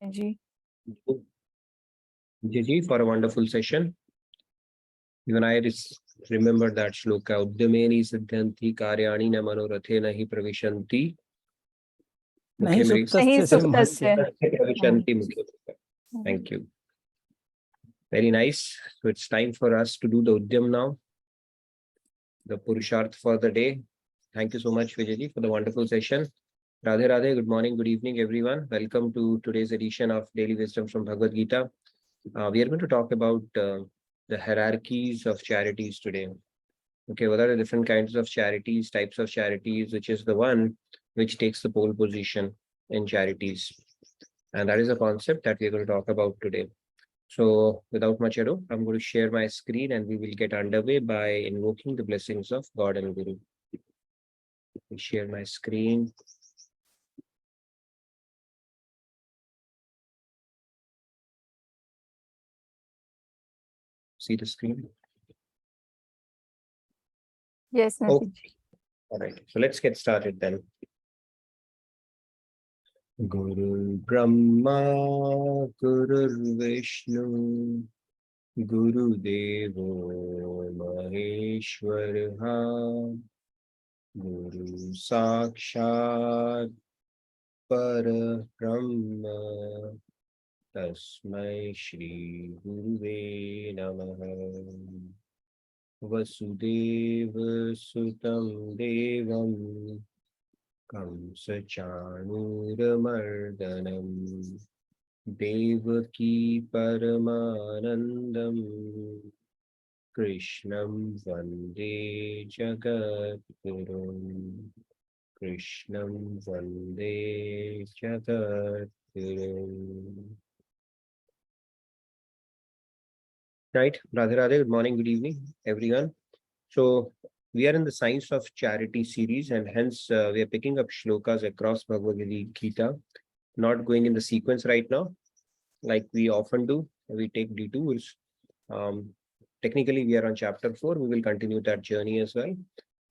Ji. Gigi, for a wonderful session. Even I remember that shloka. Uddameni siddhanti karyani na manorathe nahi pravishanti. Nahi suptasya. Pravishanti mukhe. Thank you. Very nice. So it's time for us to do the Udyam now. The Purusharth for the day. Thank you so much, Vijayji, for the wonderful session. Radhe Radhe, good morning, good evening, everyone. Welcome to today's edition of Daily Wisdom from Bhagavad Gita. We are going to talk about the hierarchies of charities today. Okay, what are the different kinds of charities, types of charities, which is the one which takes the pole position in charities. And that is a concept that we are going to talk about today. So without much ado, I'm going to share my screen and we will get underway by invoking the blessings of God and Guru. Let me share my screen. See the screen? Yes, Oh, Nati. all right. So let's get started then. Guru Brahma, Guru Vishnu, Guru Devo Maheshwara, Guru Sakshat Parabrahma, Tasmai Shri Guruve Namaha. Vasudeva Sutam Devam Kamsa Chanuramardanam Devaki Paramanandam Krishnam Vande Jagadgurum Krishnam Vande Jagadgurum. Right, Radhe Radhe, good morning, good evening, everyone. So we are in the Science of Charity series, and hence we are picking up shlokas across Bhagavad Gita, not going in the sequence right now, like we often do. We take detours. Technically, we are on chapter 4. We will continue that journey as well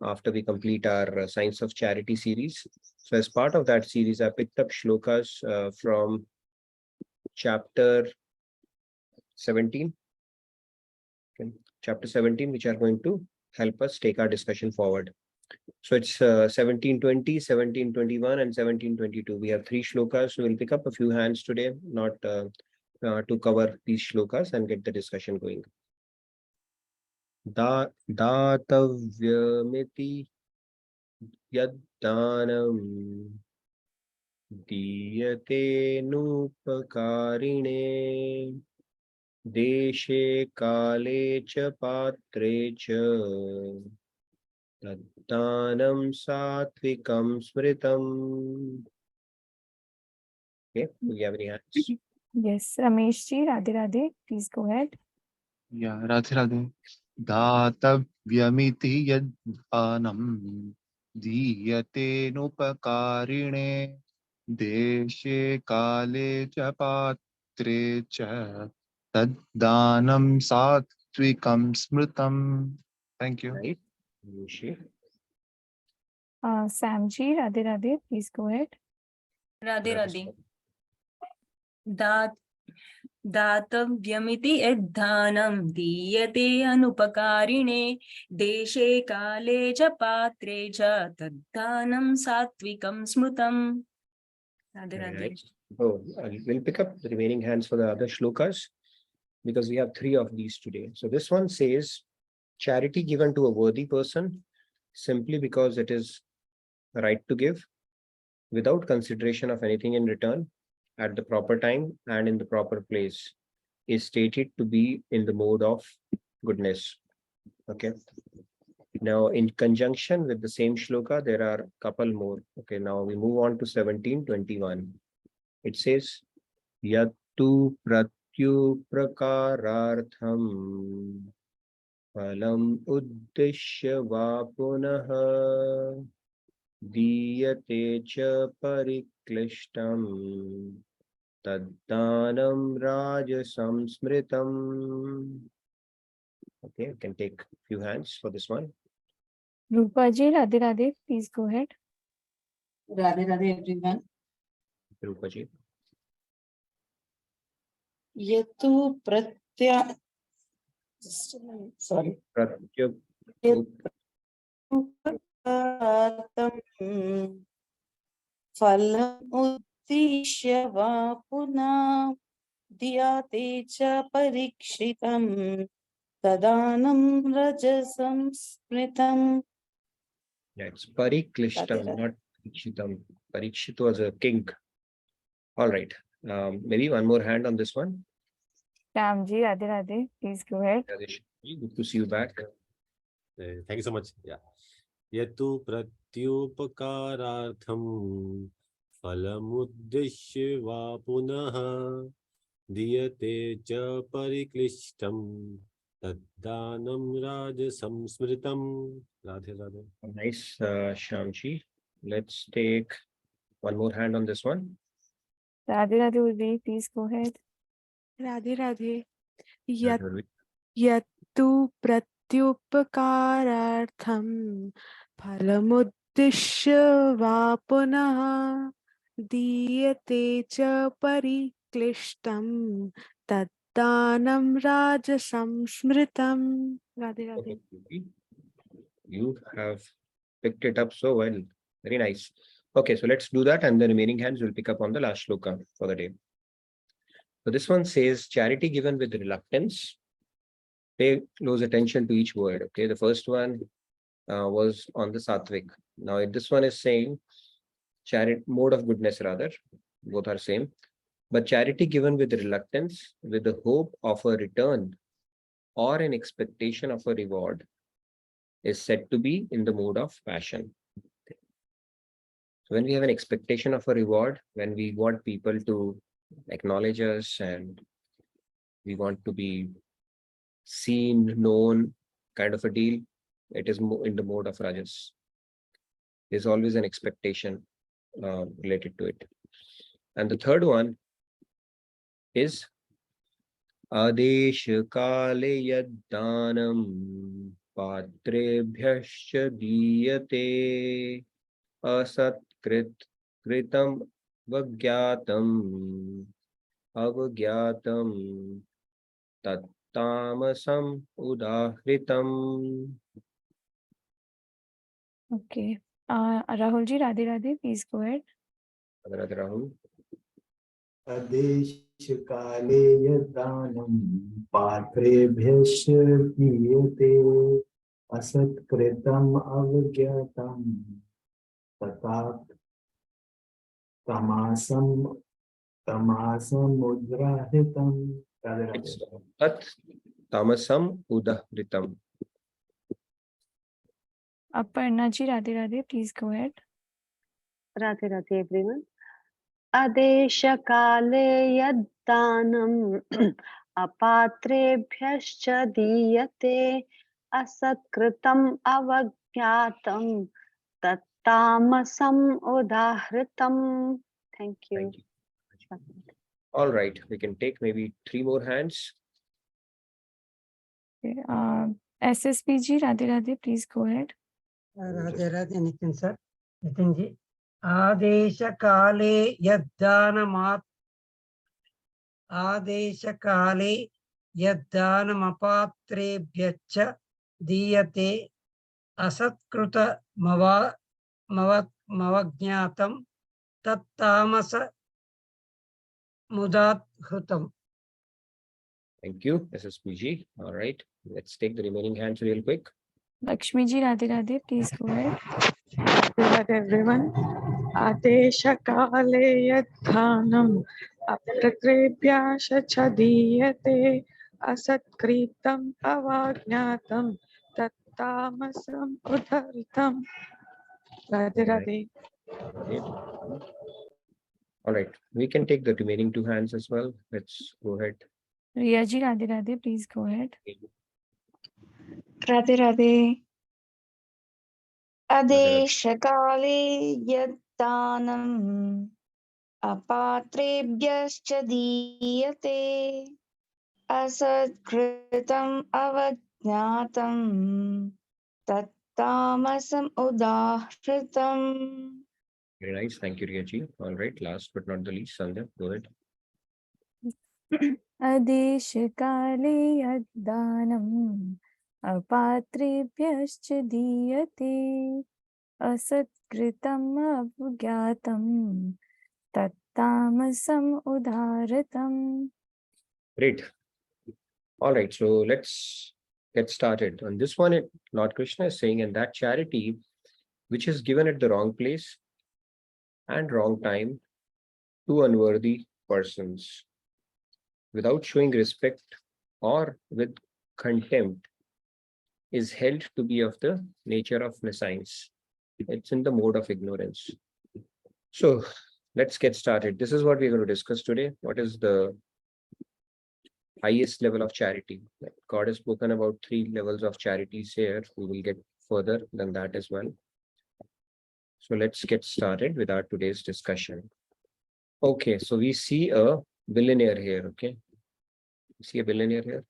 after we complete our Science of Charity series. So as part of that series, I picked up shlokas from chapter 17. Okay. Chapter 17, which are going to help us take our discussion forward. So it's 1720, 1721, and 1722. We have 3 shlokas. So we'll pick up a few hands today, not to cover these shlokas and get the discussion going. Datavyamiti yaddanam diyate nupakarine deshe kale cha patre cha taddanam satvikam smritam. Okay, do you have any hands? Yes, Ramesh Ji, Radhe Radhe, please go ahead. Yeah, Radhe Radhe. Datavyamiti yaddanam diyate nupakarine deshe kale cha patre cha taddanam satvikam smritam. Thank you. Right. Rishi. Sam Ji, Radhe Radhe, please go ahead. Radhe Radhe. दातव्यमिति यद्दानं दीयते अनुपकारिणे देशे काले च पात्रे च तद्दानं सात्विकं स्मृतम्. Radhe Radhe. Right. Oh, we'll pick up the remaining hands for the other shlokas because we have 3 of these today. So this one says, charity given to a worthy person simply because it is right to give without consideration of anything in return at the proper time and in the proper place is stated to be in the mode of goodness. Okay. Now, in conjunction with the same shloka, there are a couple more. Okay, now we move on to 1721. It says, Yattu pratyu prakarartham phalam uddishya va punaha diyate cha pariklishtam taddanam rajasam smritam. Okay, you can take a few hands for this one. Rupa Ji, Radhe Radhe, please go ahead. Radhe Radhe everyone. Rupa ji. यतु प्रत्या sorry फलम् उद्दिश्य वा पुनः दीयते च परीक्षितं तदानं रजसं स्मृतम्. Yeah, it's Pariklishtam, not Parikshitam. Parikshit was a king. All right. Maybe one more hand on this one. Shyamji, Radhe Radhe, please go ahead. Rajesh, good to see you back. Thank you so much. Yeah. Yatu pratyupakarartham phalamuddish va punaha diyate cha pariklishtam taddanam rajasam smritam. Radhe Radhe. Nice, Shyamji. Let's take one more hand on this one. Radhe Radhe Urvi, please go ahead. Radhe Radhe. That will be- Yattu pratyupakarartham phalamuddish va punaha diyate cha pariklishtam taddanam rajasam smritam. Radhe Radhe. You have picked it up so well. Very nice. Okay, so let's do that, and the remaining hands will pick up on the last shloka for the day. So this one says, charity given with reluctance. Pay close attention to each word. Okay, the first one was on the Satvik. Now this one is saying charity, mode of goodness rather. Both are same. But charity given with reluctance, with the hope of a return or an expectation of a reward, is said to be in the mode of passion. So when we have an expectation of a reward, when we want people to acknowledge us and we want to be seen, known, kind of a deal, it is in the mode of Rajas. There's always an expectation related to it. And the third one is Adesh Kale Yaddanam Patrebhyascha Diyate Asatkrit Kritam Vagyatam Avagyatam Tattamasam Udahritam. Okay. Rahulji, Radhe Radhe, please go ahead. Radhe Rahul. अदेशकाले यदानं पात्रेभ्यश्च दीयते असत्कृतम् अवज्ञातं तथा तमासमुद्राहितं. It's Tat Tamasam Udahritam. Aparnaji, Radhe Radhe, please go ahead. Radhe Radhe everyone. Adeshakale yaddanam apatrebhyascha diyate asatkritam avagyatam tattamasam udahritam. Thank you. Thank you. All right, we can take maybe 3 more hands. Okay. SSPG, Radhe Radhe, please go ahead. Radhe Radhe Nitin sir. Nitin ji. Adeshakale yaddanam apatrebhyascha diyate asatkruta mavagnatam tattamasa mudahritam. Thank you, SSPG. All right, let's take the remaining hands real quick. Lakshmiji, Radhe Radhe, please go ahead. Radhe everyone. Adeshakale yadhanam apratrebhyascha diyate asatkritam avagnatam tattamasam udharitam. Radhe Radhe. All right, we can take the remaining 2 hands as well. Let's go ahead. Riyaji, Radhe Radhe, please go ahead. Radhe Radhe. Adeshakale yaddanam apatrebhyascha diyate asatkritam avajnatam tattamasam udahritam. Very nice. Thank you, Riyaji. All right, last but not the least, Sandhya, go ahead. अदेशकाले यद्दानम् अपात्रेभ्यश्च दीयते असत्कृतम् अवज्ञातम् तत्तामसम् उदारतम्. Great. All right, so let's get started. On this one, Lord Krishna is saying, and that charity which is given at the wrong place and wrong time to unworthy persons, without showing respect or with contempt, is held to be of the nature of nescience. It's in the mode of ignorance. So let's get started. This is what we're going to discuss today. What is the highest level of charity? God has spoken about 3 levels of charities here. We will get further than that as well. So let's get started with our today's discussion. Okay, so we see a billionaire here. Okay, you see a billionaire here.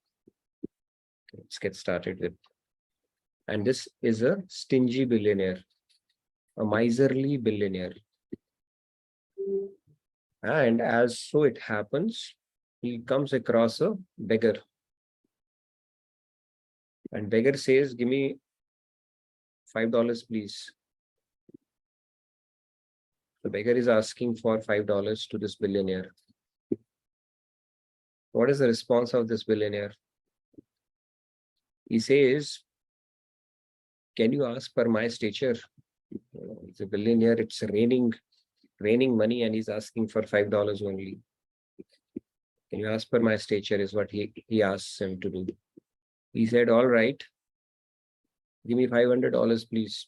Let's get started with. And this is a stingy billionaire, a miserly billionaire. And as so it happens, he comes across a beggar. And beggar says, give me $5, please. The beggar is asking for $5 to this billionaire. What is the response of this billionaire? He says, can you ask for my stature? It's a billionaire, it's raining money, and he's asking for $5 only. Can you ask for my stature is what he asks him to do. He said, all right, give me $500, please.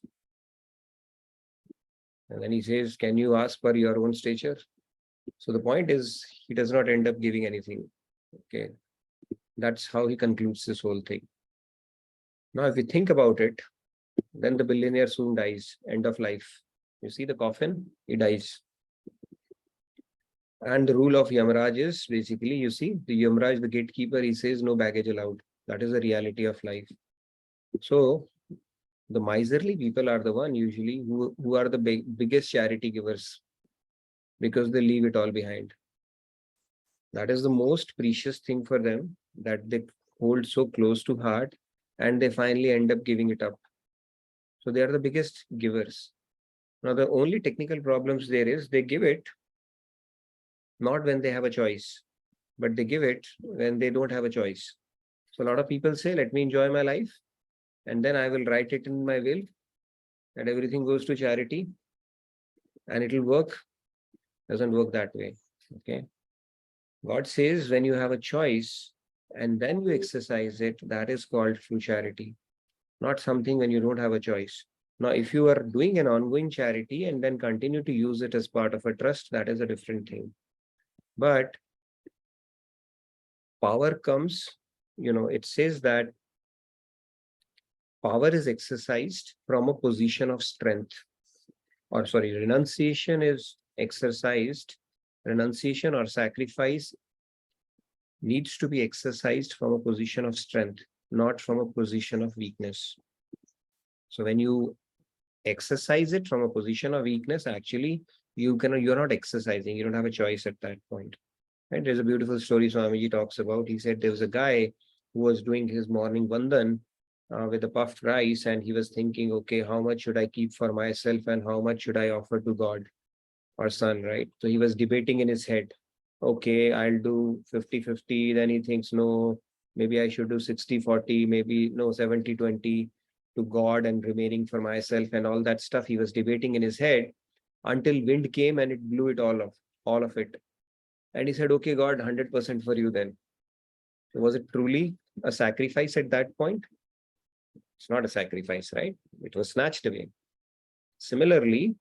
And then he says, can you ask for your own stature? So the point is, he does not end up giving anything. Okay, that's how he concludes this whole thing. Now, if we think about it, then the billionaire soon dies, end of life. You see the coffin, he dies. And the rule of Yamaraj is basically, you see, the Yamaraj, the gatekeeper, he says no baggage allowed. That is the reality of life. So the miserly people are the one usually who are the biggest charity givers, because they leave it all behind. That is the most precious thing for them, that they hold so close to heart, and they finally end up giving it up. So they are the biggest givers. Now, the only technical problems there is they give it not when they have a choice, but they give it when they don't have a choice. So a lot of people say, let me enjoy my life, and then I will write it in my will that everything goes to charity and it will work. Doesn't work that way. Okay. God says when you have a choice and then you exercise it, that is called true charity, not something when you don't have a choice. Now, if you are doing an ongoing charity and then continue to use it as part of a trust, that is a different thing. But power comes, it says that power is exercised from a position of strength. Or sorry, renunciation is exercised. Renunciation or sacrifice needs to be exercised from a position of strength, not from a position of weakness. So when you exercise it from a position of weakness, actually, you're not exercising. You don't have a choice at that point. Right? There's a beautiful story Swamiji talks about. He said there was a guy who was doing his morning vandan with a puffed rice, and he was thinking, okay, how much should I keep for myself and how much should I offer to God or Son, right? So he was debating in his head, okay, I'll do 50-50. Then he thinks, no, maybe I should do 60-40, maybe no, 70-20 to God and remaining for myself and all that stuff. He was debating in his head until wind came and it blew it all of it. And he said, okay, God, 100% for you then. So was it truly a sacrifice at that point? It's not a sacrifice, right? It was snatched away. Similarly,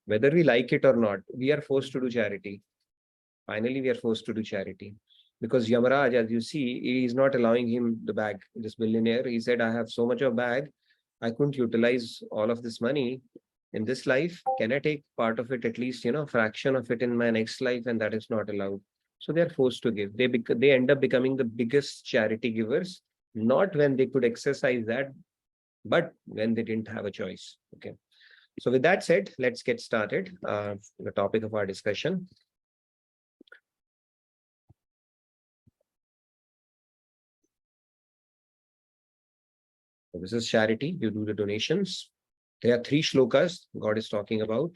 whether we like it or not, we are forced to do charity. Finally, we are forced to do charity. Because Yamaraj, as you see, he is not allowing him the bag, this billionaire. He said, I have so much of bag, I couldn't utilize all of this money in this life. Can I take part of it, at least, fraction of it in my next life? And that is not allowed. So they are forced to give. They end up becoming the biggest charity givers, not when they could exercise that, but when they didn't have a choice. Okay. So with that said, let's get started. The topic of our discussion. So this is charity. You do the donations. There are 3 shlokas God is talking about.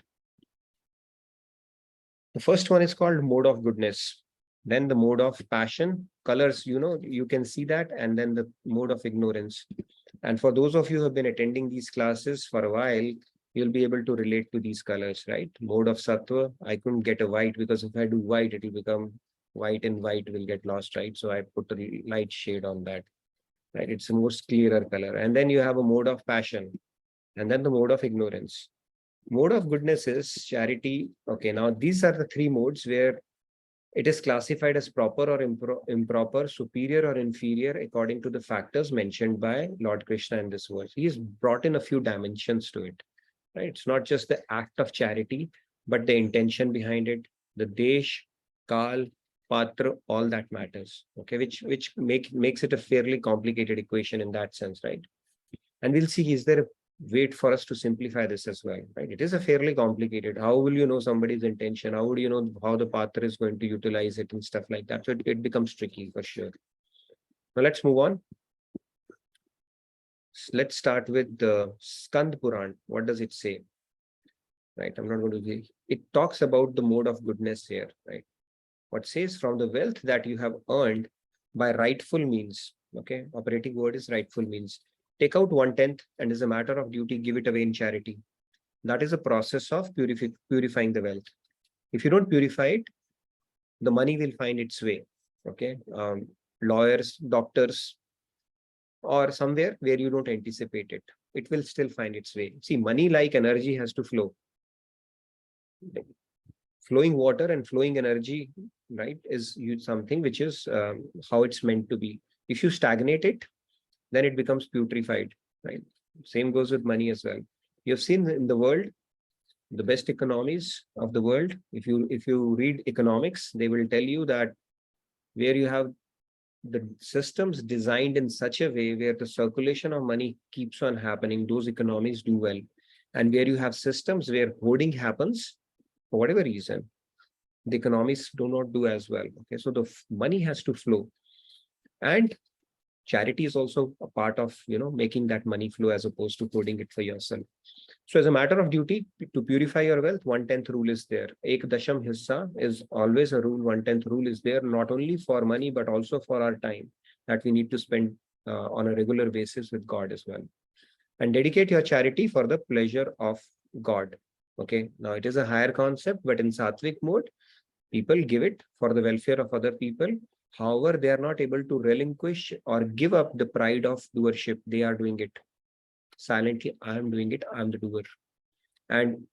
The first one is called mode of goodness. Then the mode of passion, colors, you can see that, and then the mode of ignorance. And for those of you who have been attending these classes for a while, you'll be able to relate to these colors, right? Mode of sattva, I couldn't get a white because if I do white, it will become white, and white will get lost, right? So I put a light shade on that, right? It's a more clearer color. And then you have a mode of passion, and then the mode of ignorance. Mode of goodness is charity. Okay, now these are the 3 modes where it is classified as proper or improper, superior or inferior, according to the factors mentioned by Lord Krishna in this verse. He has brought in a few dimensions to it, right? It's not just the act of charity, but the intention behind it, the desh, kal, patra, all that matters. Okay, which makes it a fairly complicated equation in that sense, right? And we'll see, is there a way for us to simplify this as well, right? It is a fairly complicated. How will you know somebody's intention? How would you know how the patra is going to utilize it and stuff like that? So it becomes tricky for sure. Now let's move on. Let's start with the Skand Puran. What does it say? Right, I'm not going to be. It talks about the mode of goodness here, right? What says, from the wealth that you have earned by rightful means. Okay, operating word is rightful means. Take out 1/10 and as a matter of duty, give it away in charity. That is a process of purifying the wealth. If you don't purify it, the money will find its way. Okay, lawyers, doctors, or somewhere where you don't anticipate it, it will still find its way. See, money, like energy, has to flow. Flowing water and flowing energy, right, is something which is how it's meant to be. If you stagnate it, then it becomes putrefied, right? Same goes with money as well. You've seen in the world, the best economies of the world, if you read economics, they will tell you that where you have the systems designed in such a way where the circulation of money keeps on happening, those economies do well. And where you have systems where hoarding happens, for whatever reason, the economies do not do as well. Okay, so the money has to flow. And charity is also a part of, making that money flow as opposed to hoarding it for yourself. So as a matter of duty, to purify your wealth, 1/10 rule is there. Ek dasham hissa is always a rule. 1/10 rule is there, not only for money, but also for our time that we need to spend on a regular basis with God as well. And dedicate your charity for the pleasure of God. Okay, now it is a higher concept, but in Sattvic mode, people give it for the welfare of other people. However, they are not able to relinquish or give up the pride of doership. They are doing it silently. I am doing it. I am the doer. And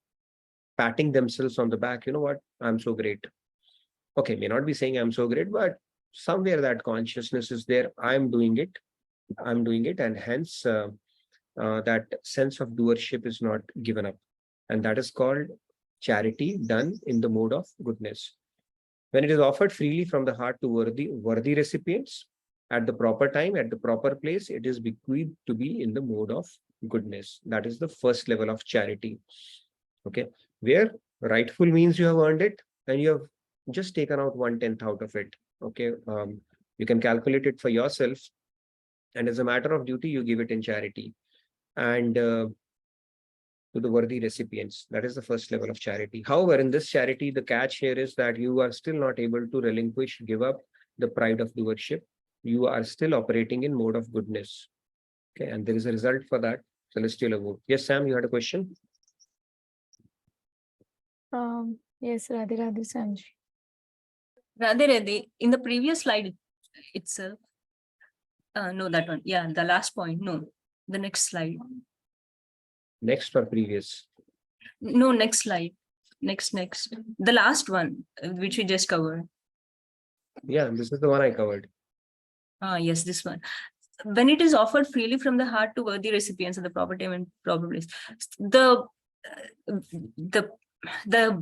patting themselves on the back. You know what? I'm so great. Okay, may not be saying I'm so great, but somewhere that consciousness is there. I'm doing it. I'm doing it. And hence that sense of doership is not given up. And that is called charity done in the mode of goodness. When it is offered freely from the heart to worthy recipients at the proper time, at the proper place, it is bequeathed to be in the mode of goodness. That is the first level of charity. Okay, where rightful means you have earned it and you have just taken out 1/10 out of it. Okay, you can calculate it for yourself, and as a matter of duty, you give it in charity and to the worthy recipients. That is the first level of charity. However, in this charity, the catch here is that you are still not able to relinquish, give up the pride of doership. You are still operating in mode of goodness. Okay, and there is a result for that, celestial award. Yes, Sam, you had a question? Yes, Radhe Radhe Sanji. Radhe Radhe, in the previous slide itself, no, that one. Yeah, the last point. No, the next slide. Next or previous? No, next slide. Next. The last one, which we just covered. Yeah, this is the one I covered. Yes, this one. When it is offered freely from the heart to worthy recipients at the proper time and proper place, the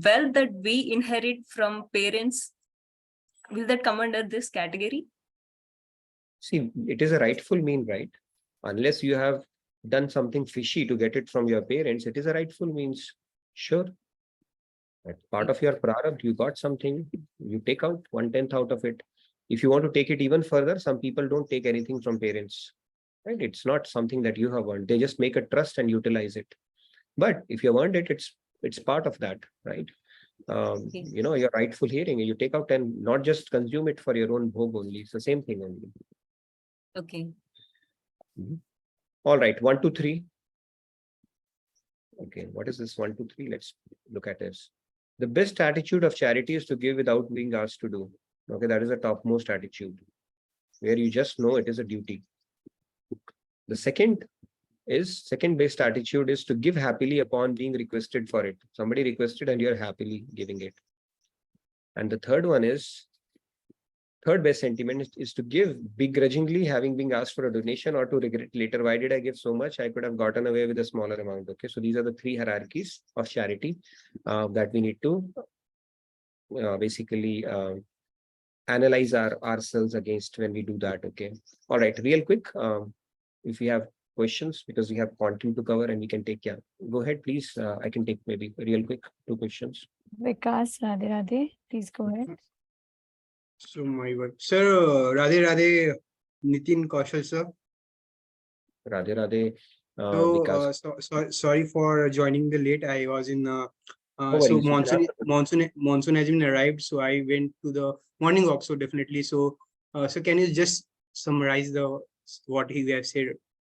wealth that we inherit from parents, will that come under this category? See, it is a rightful mean, right? Unless you have done something fishy to get it from your parents, it is a rightful means. Sure. That's part of your prarabdha. You got something, you take out 1/10 out of it. If you want to take it even further, some people don't take anything from parents. right? It's not something that you have earned. They just make a trust and utilize it. But if you have earned it, it's part of that, right? You know, your rightful hearing, you take out and not just consume it for your own bhog only. It's the same thing only. Okay. All right, 1, 2, 3. Okay, what is this 1, 2, 3? Let's look at this. The best attitude of charity is to give without being asked to do. Okay, that is the topmost attitude, where you just know it is a duty. The second best attitude is to give happily upon being requested for it. Somebody requested and you're happily giving it. And the third best sentiment is to give begrudgingly, having been asked for a donation, or to regret later, why did I give so much? I could have gotten away with a smaller amount. Okay, so these are the 3 hierarchies of charity that we need to basically analyze ourselves against when we do that. Okay, all right, real quick, if we have questions, because we have content to cover and we can take, go ahead, please. I can take maybe real quick 2 questions. Vikas, Radhe Radhe, please go ahead. So my word, sir, Radhe Radhe, Nitin Kaushal sir. Radhe Radhe. So sorry for joining the late. I was in No so worries. monsoon has been arrived, so I went to the morning walk. So definitely, so can you just summarize what he has said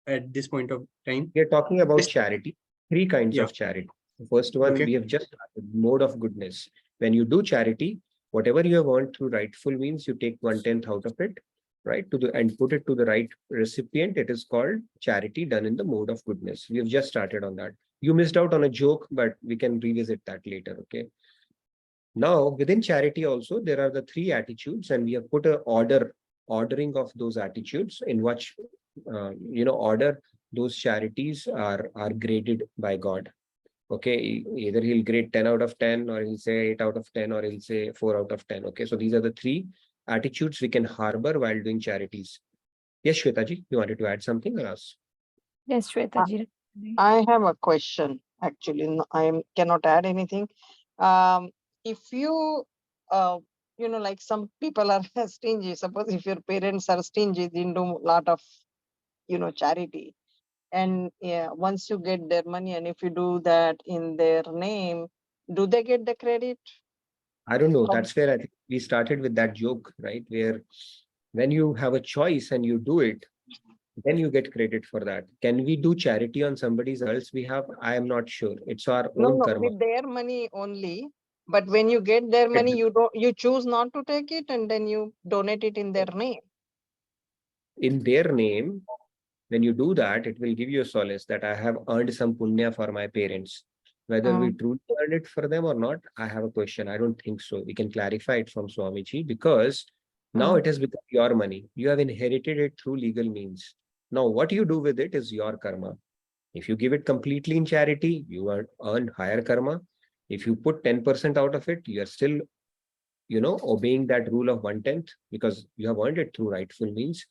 at this point of time? We are talking about charity, 3 kinds of charity. The first one, we have just started, mode of goodness. When you do charity, whatever you have earned through rightful means, you take 1/10 out of it, right, and put it to the right recipient. It is called charity done in the mode of goodness. We have just started on that. You missed out on a joke, but we can revisit that later. Okay. Now, within charity also, there are the 3 attitudes, and we have put a ordering of those attitudes in which order those charities are graded by God. Okay, either he'll grade 10 out of 10, or he'll say 8 out of 10, or he'll say 4 out of 10. Okay, so these are the 3 attitudes we can harbor while doing charities. Yes, Shwetaji, you wanted to add something or else? Yes, Shwetaji. I have a question. Actually, I cannot add anything. If you, like some people are stingy. Suppose if your parents are stingy, they do a lot of, charity. And once you get their money, and if you do that in their name, do they get the credit? I don't know. That's where I think we started with that joke, right? Where when you have a choice and you do it, then you get credit for that. Can we do charity on somebody else's behalf? I am not sure. It's our own karma. With their money only. But when you get their money, you choose not to take it, and then you donate it in their name. In their name, when you do that, it will give you a solace that I have earned some punya for my parents. Whether we truly earned it for them or not, I have a question. I don't think so. We can clarify it from Swamiji, because now it has become your money. You have inherited it through legal means. Now, what you do with it is your karma. If you give it completely in charity, you earn higher karma. If you put 10% out of it, you are still, obeying that rule of 1/10, because you have earned it through rightful means.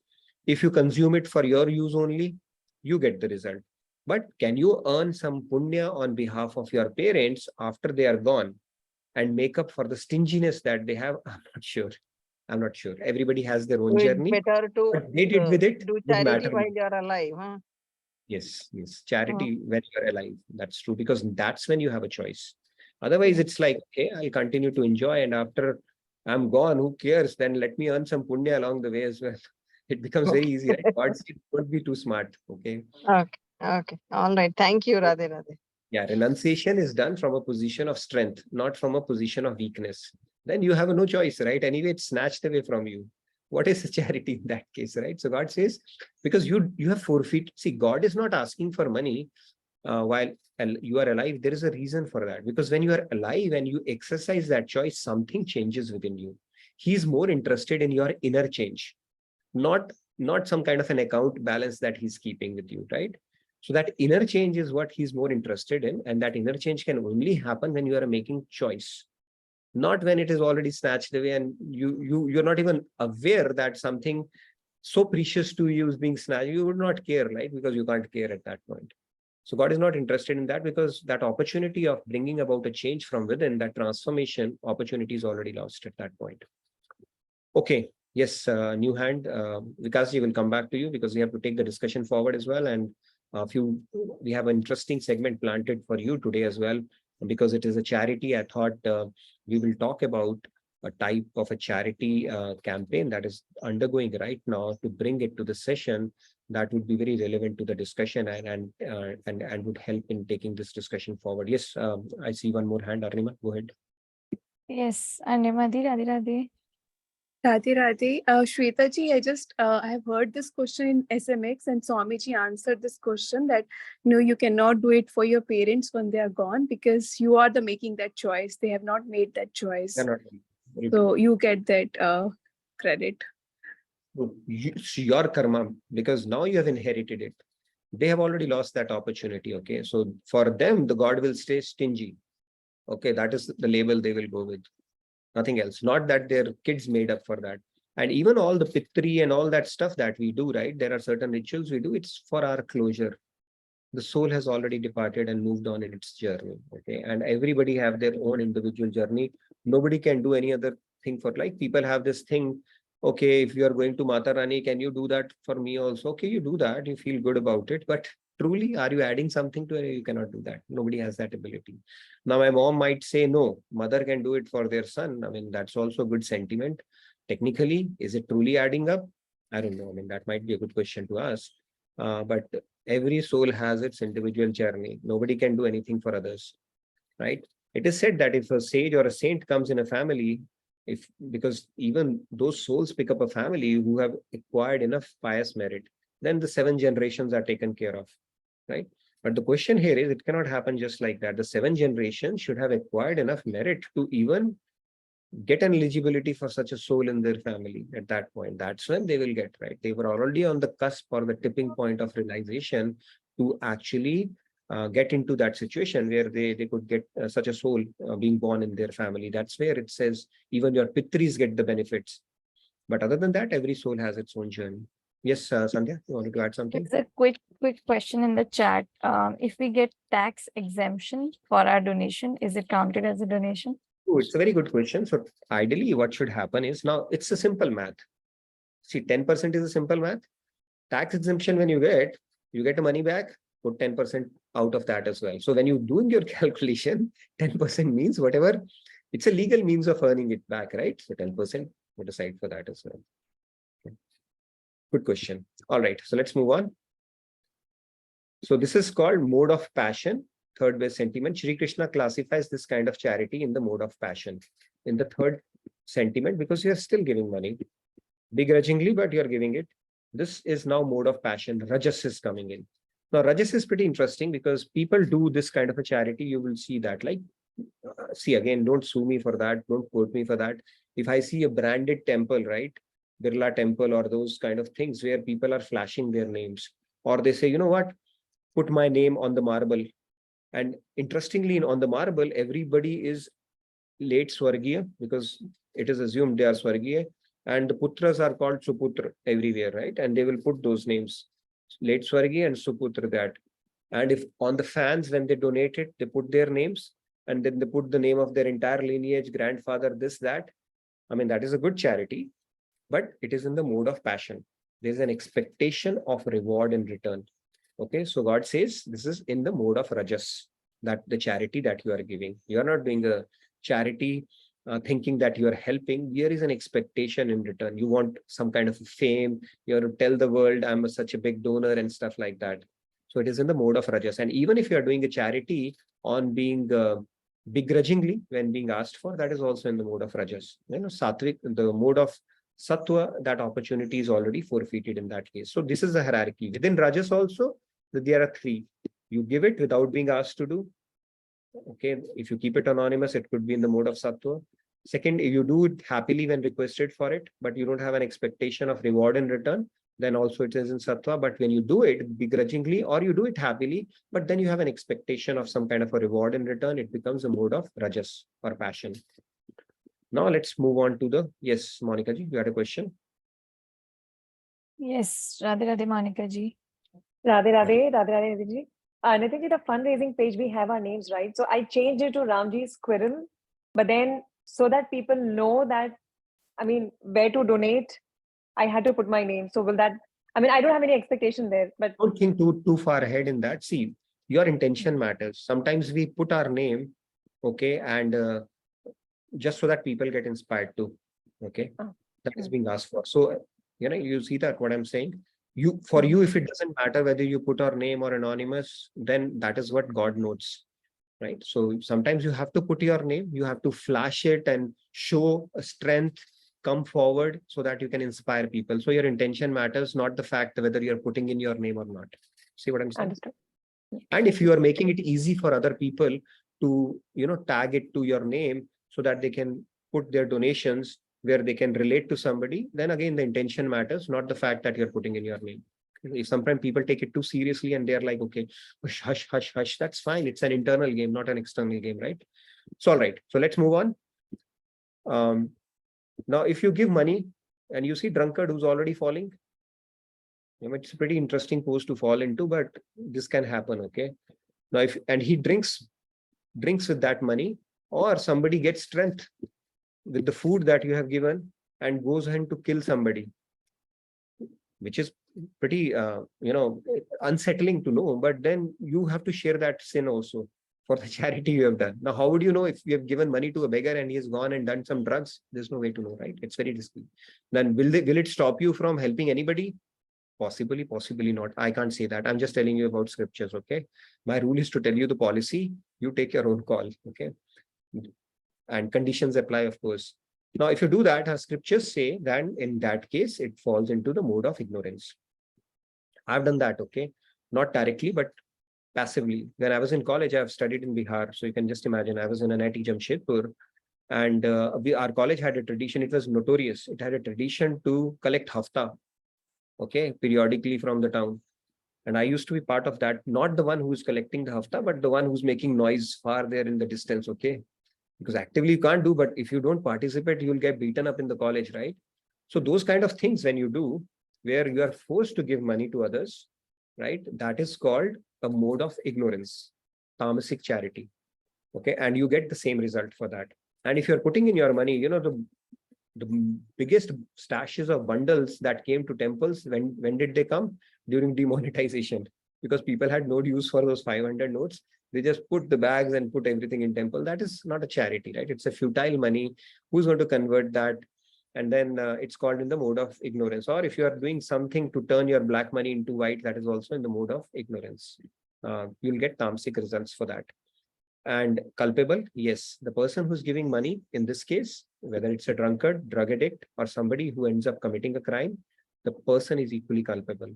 If you consume it for your use only, you get the result. But can you earn some punya on behalf of your parents after they are gone and make up for the stinginess that they have? I'm not sure. Everybody has their own journey. Better to what they did with it do would charity matter. while you're alive, huh? Yes. Charity when you're alive. That's true, because that's when you have a choice. Otherwise, it's like, okay, I'll continue to enjoy, and after I'm gone, who cares? Then let me earn some punya along the way as well. It becomes very easy, right? God said, don't be too smart. Okay. Okay. All right. Thank you, Radhe Radhe. Yeah, renunciation is done from a position of strength, not from a position of weakness. Then you have no choice, right? Anyway, it's snatched away from you. What is the charity in that case, right? So God says, because you have forfeit. See, God is not asking for money while you are alive. There is a reason for that. Because when you are alive and you exercise that choice, something changes within you. He's more interested in your inner change, not some kind of an account balance that he's keeping with you, right? So that inner change is what he's more interested in, and that inner change can only happen when you are making choice, not when it is already snatched away and you're not even aware that something so precious to you is being snatched. You would not care, right? Because you can't care at that point. So God is not interested in that, because that opportunity of bringing about a change from within, that transformation opportunity is already lost at that point. Okay, Yes, new hand. Vikasji will come back to you because we have to take the discussion forward as well. And we have an interesting segment planted for you today as well, because it is a charity. I thought we will talk about a type of a charity campaign that is undergoing right now to bring it to the session that would be very relevant to the discussion and would help in taking this discussion forward. Yes, I see one more hand. Arnima, go ahead. Yes, Animadi, Radhe Radhe. Radhe Radhe. Shweta ji, I have heard this question in SMX and Swamiji answered this question that you cannot do it for your parents when they are gone because you are the making that choice. They have not made that choice. So you get that credit. It's your karma because now you have inherited it. They have already lost that opportunity. Okay, so for them, the God will stay stingy. Okay, that is the label they will go with. Nothing else. Not that their kids made up for that. And even all the pitri and all that stuff that we do, right? There are certain rituals we do. It's for our closure. The soul has already departed and moved on in its journey. Okay, and everybody have their own individual journey. Nobody can do any other thing for, like, people have this thing. Okay, if you are going to Mata Rani, can you do that for me also? Okay, you do that. You feel good about it, but truly, are you adding something to it? You cannot do that. Nobody has that ability. Now, my mom might say, no, mother can do it for their son. I mean, that's also a good sentiment. Technically, is it truly adding up? I don't know. I mean, that might be a good question to ask. But every soul has its individual journey. Nobody can do anything for others, right? It is said that if a sage or a saint comes in a family, because even those souls pick up a family who have acquired enough pious merit, then the 7 generations are taken care of, right? But the question here is, it cannot happen just like that. The 7 generations should have acquired enough merit to even get an eligibility for such a soul in their family at that point. That's when they will get, right? They were already on the cusp or the tipping point of realization to actually get into that situation where they could get such a soul being born in their family. That's where it says even your pitris get the benefits. But other than that, every soul has its own journey. Yes, Sandhya, you wanted to add something? There's a quick question in the chat. If we get tax exemption for our donation, is it counted as a donation? Oh, it's a very good question. So ideally, what should happen is, now it's a simple math. See, 10% is a simple math. Tax exemption, when you get the money back, put 10% out of that as well. So when you're doing your calculation, 10% means whatever, it's a legal means of earning it back, right? So 10% put aside for that as well. Okay. Good question. All right, so let's move on. So this is called mode of passion, third base sentiment. Shri Krishna classifies this kind of charity in the mode of passion, in the third sentiment, because you are still giving money begrudgingly, but you are giving it. This is now mode of passion. Rajas is coming in. Now, Rajas is pretty interesting because people do this kind of a charity. You will see that, like, see, again, don't sue me for that. Don't quote me for that. If I see a branded temple, right, Birla temple or those kind of things where people are flashing their names, or they say, you know what, put my name on the marble. And interestingly, on the marble, everybody is late Swargiya because it is assumed they are Swargiya. And the Putras are called Suputra everywhere, right? And they will put those names, late Swargiya and Suputra, that. And if on the fans, when they donate it, they put their names and then they put the name of their entire lineage, grandfather, this, that. I mean, that is a good charity, but it is in the mode of passion. There's an expectation of reward in return. Okay, so God says this is in the mode of Rajas, that the charity that you are giving. You are not doing a charity thinking that you are helping. There is an expectation in return. You want some kind of fame. You have to tell the world, I'm such a big donor and stuff like that. So it is in the mode of Rajas. And even if you are doing a charity on being begrudgingly when being asked for, that is also in the mode of Rajas. You know, Sattvic, the mode of Sattva, that opportunity is already forfeited in that case. So this is the hierarchy. Within Rajas also, there are 3. You give it without being asked to do. Okay, if you keep it anonymous, it could be in the mode of Sattva. Second, if you do it happily when requested for it, but you don't have an expectation of reward in return, then also it is in Sattva. But when you do it begrudgingly or you do it happily, but then you have an expectation of some kind of a reward in return, it becomes a mode of Rajas or passion. Now let's move on to the, yes, Monica ji, you had a question? Yes, Radhe Radhe Monica ji. Radhe Radhe, Radhe Radhe ji. Nitin ji, the fundraising page, we have our names, right? So I changed it to Ramji Squirrel, but then so that people know that I mean, where to donate, I had to put my name. So will that, I mean, I don't have any expectation there, but Don't think too far ahead in that. See, your intention matters. Sometimes we put our name, okay, and just so that people get inspired too. Okay, that is being asked for. So you see that what I'm saying. For you, if it doesn't matter whether you put our name or anonymous, then that is what God knows, right? So sometimes you have to put your name, you have to flash it and show a strength, come forward so that you can inspire people. So your intention matters, not the fact whether you're putting in your name or not. See what I'm saying? understood. And if you are making it easy for other people to tag it to your name so that they can put their donations where they can relate to somebody, then again the intention matters, not the fact that you're putting in your name. If sometimes people take it too seriously and they're like, okay, hush, hush, hush, that's fine. It's an internal game, not an external game, right? So all right, so let's move on. Now if you give money and you see drunkard who's already falling, it's a pretty interesting pose to fall into, but this can happen. Okay, now and he drinks with that money, or somebody gets strength with the food that you have given and goes ahead to kill somebody, which is pretty unsettling to know, but then you have to share that sin also for the charity you have done. Now how would you know if you have given money to a beggar and he has gone and done some drugs? There's no way to know, right? It's very risky. Then will it stop you from helping anybody? Possibly, possibly not. I can't say that. I'm just telling you about scriptures. Okay, my rule is to tell you the policy, you take your own call. Okay, and conditions apply, of course. Now if you do that, as scriptures say, then in that case it falls into the mode of ignorance. I've done that. Okay, not directly but passively. When I was in college, I've studied in Bihar, so you can just imagine. I was in an IIT Jamshedpur, and our college had a tradition. It was notorious. It had a tradition to collect hafta, okay, periodically from the town. And I used to be part of that, not the one who's collecting the hafta, but the one who's making noise far there in the distance. Okay, because actively you can't do, but if you don't participate, you'll get beaten up in the college, right? So those kind of things when you do, where you are forced to give money to others, right, that is called a mode of ignorance, tamasic charity. Okay, and you get the same result for that. And if you're putting in your money, the biggest stashes of bundles that came to temples, when did they come? During demonetization, because people had no use for those 500 notes. They just put the bags and put everything in temple. That is not a charity, right? It's a futile money. Who's going to convert that? And then it's called in the mode of ignorance. Or if you are doing something to turn your black money into white, that is also in the mode of ignorance. You'll get tamasic results for that. And culpable, yes, the person who's giving money in this case, whether it's a drunkard, drug addict, or somebody who ends up committing a crime, the person is equally culpable,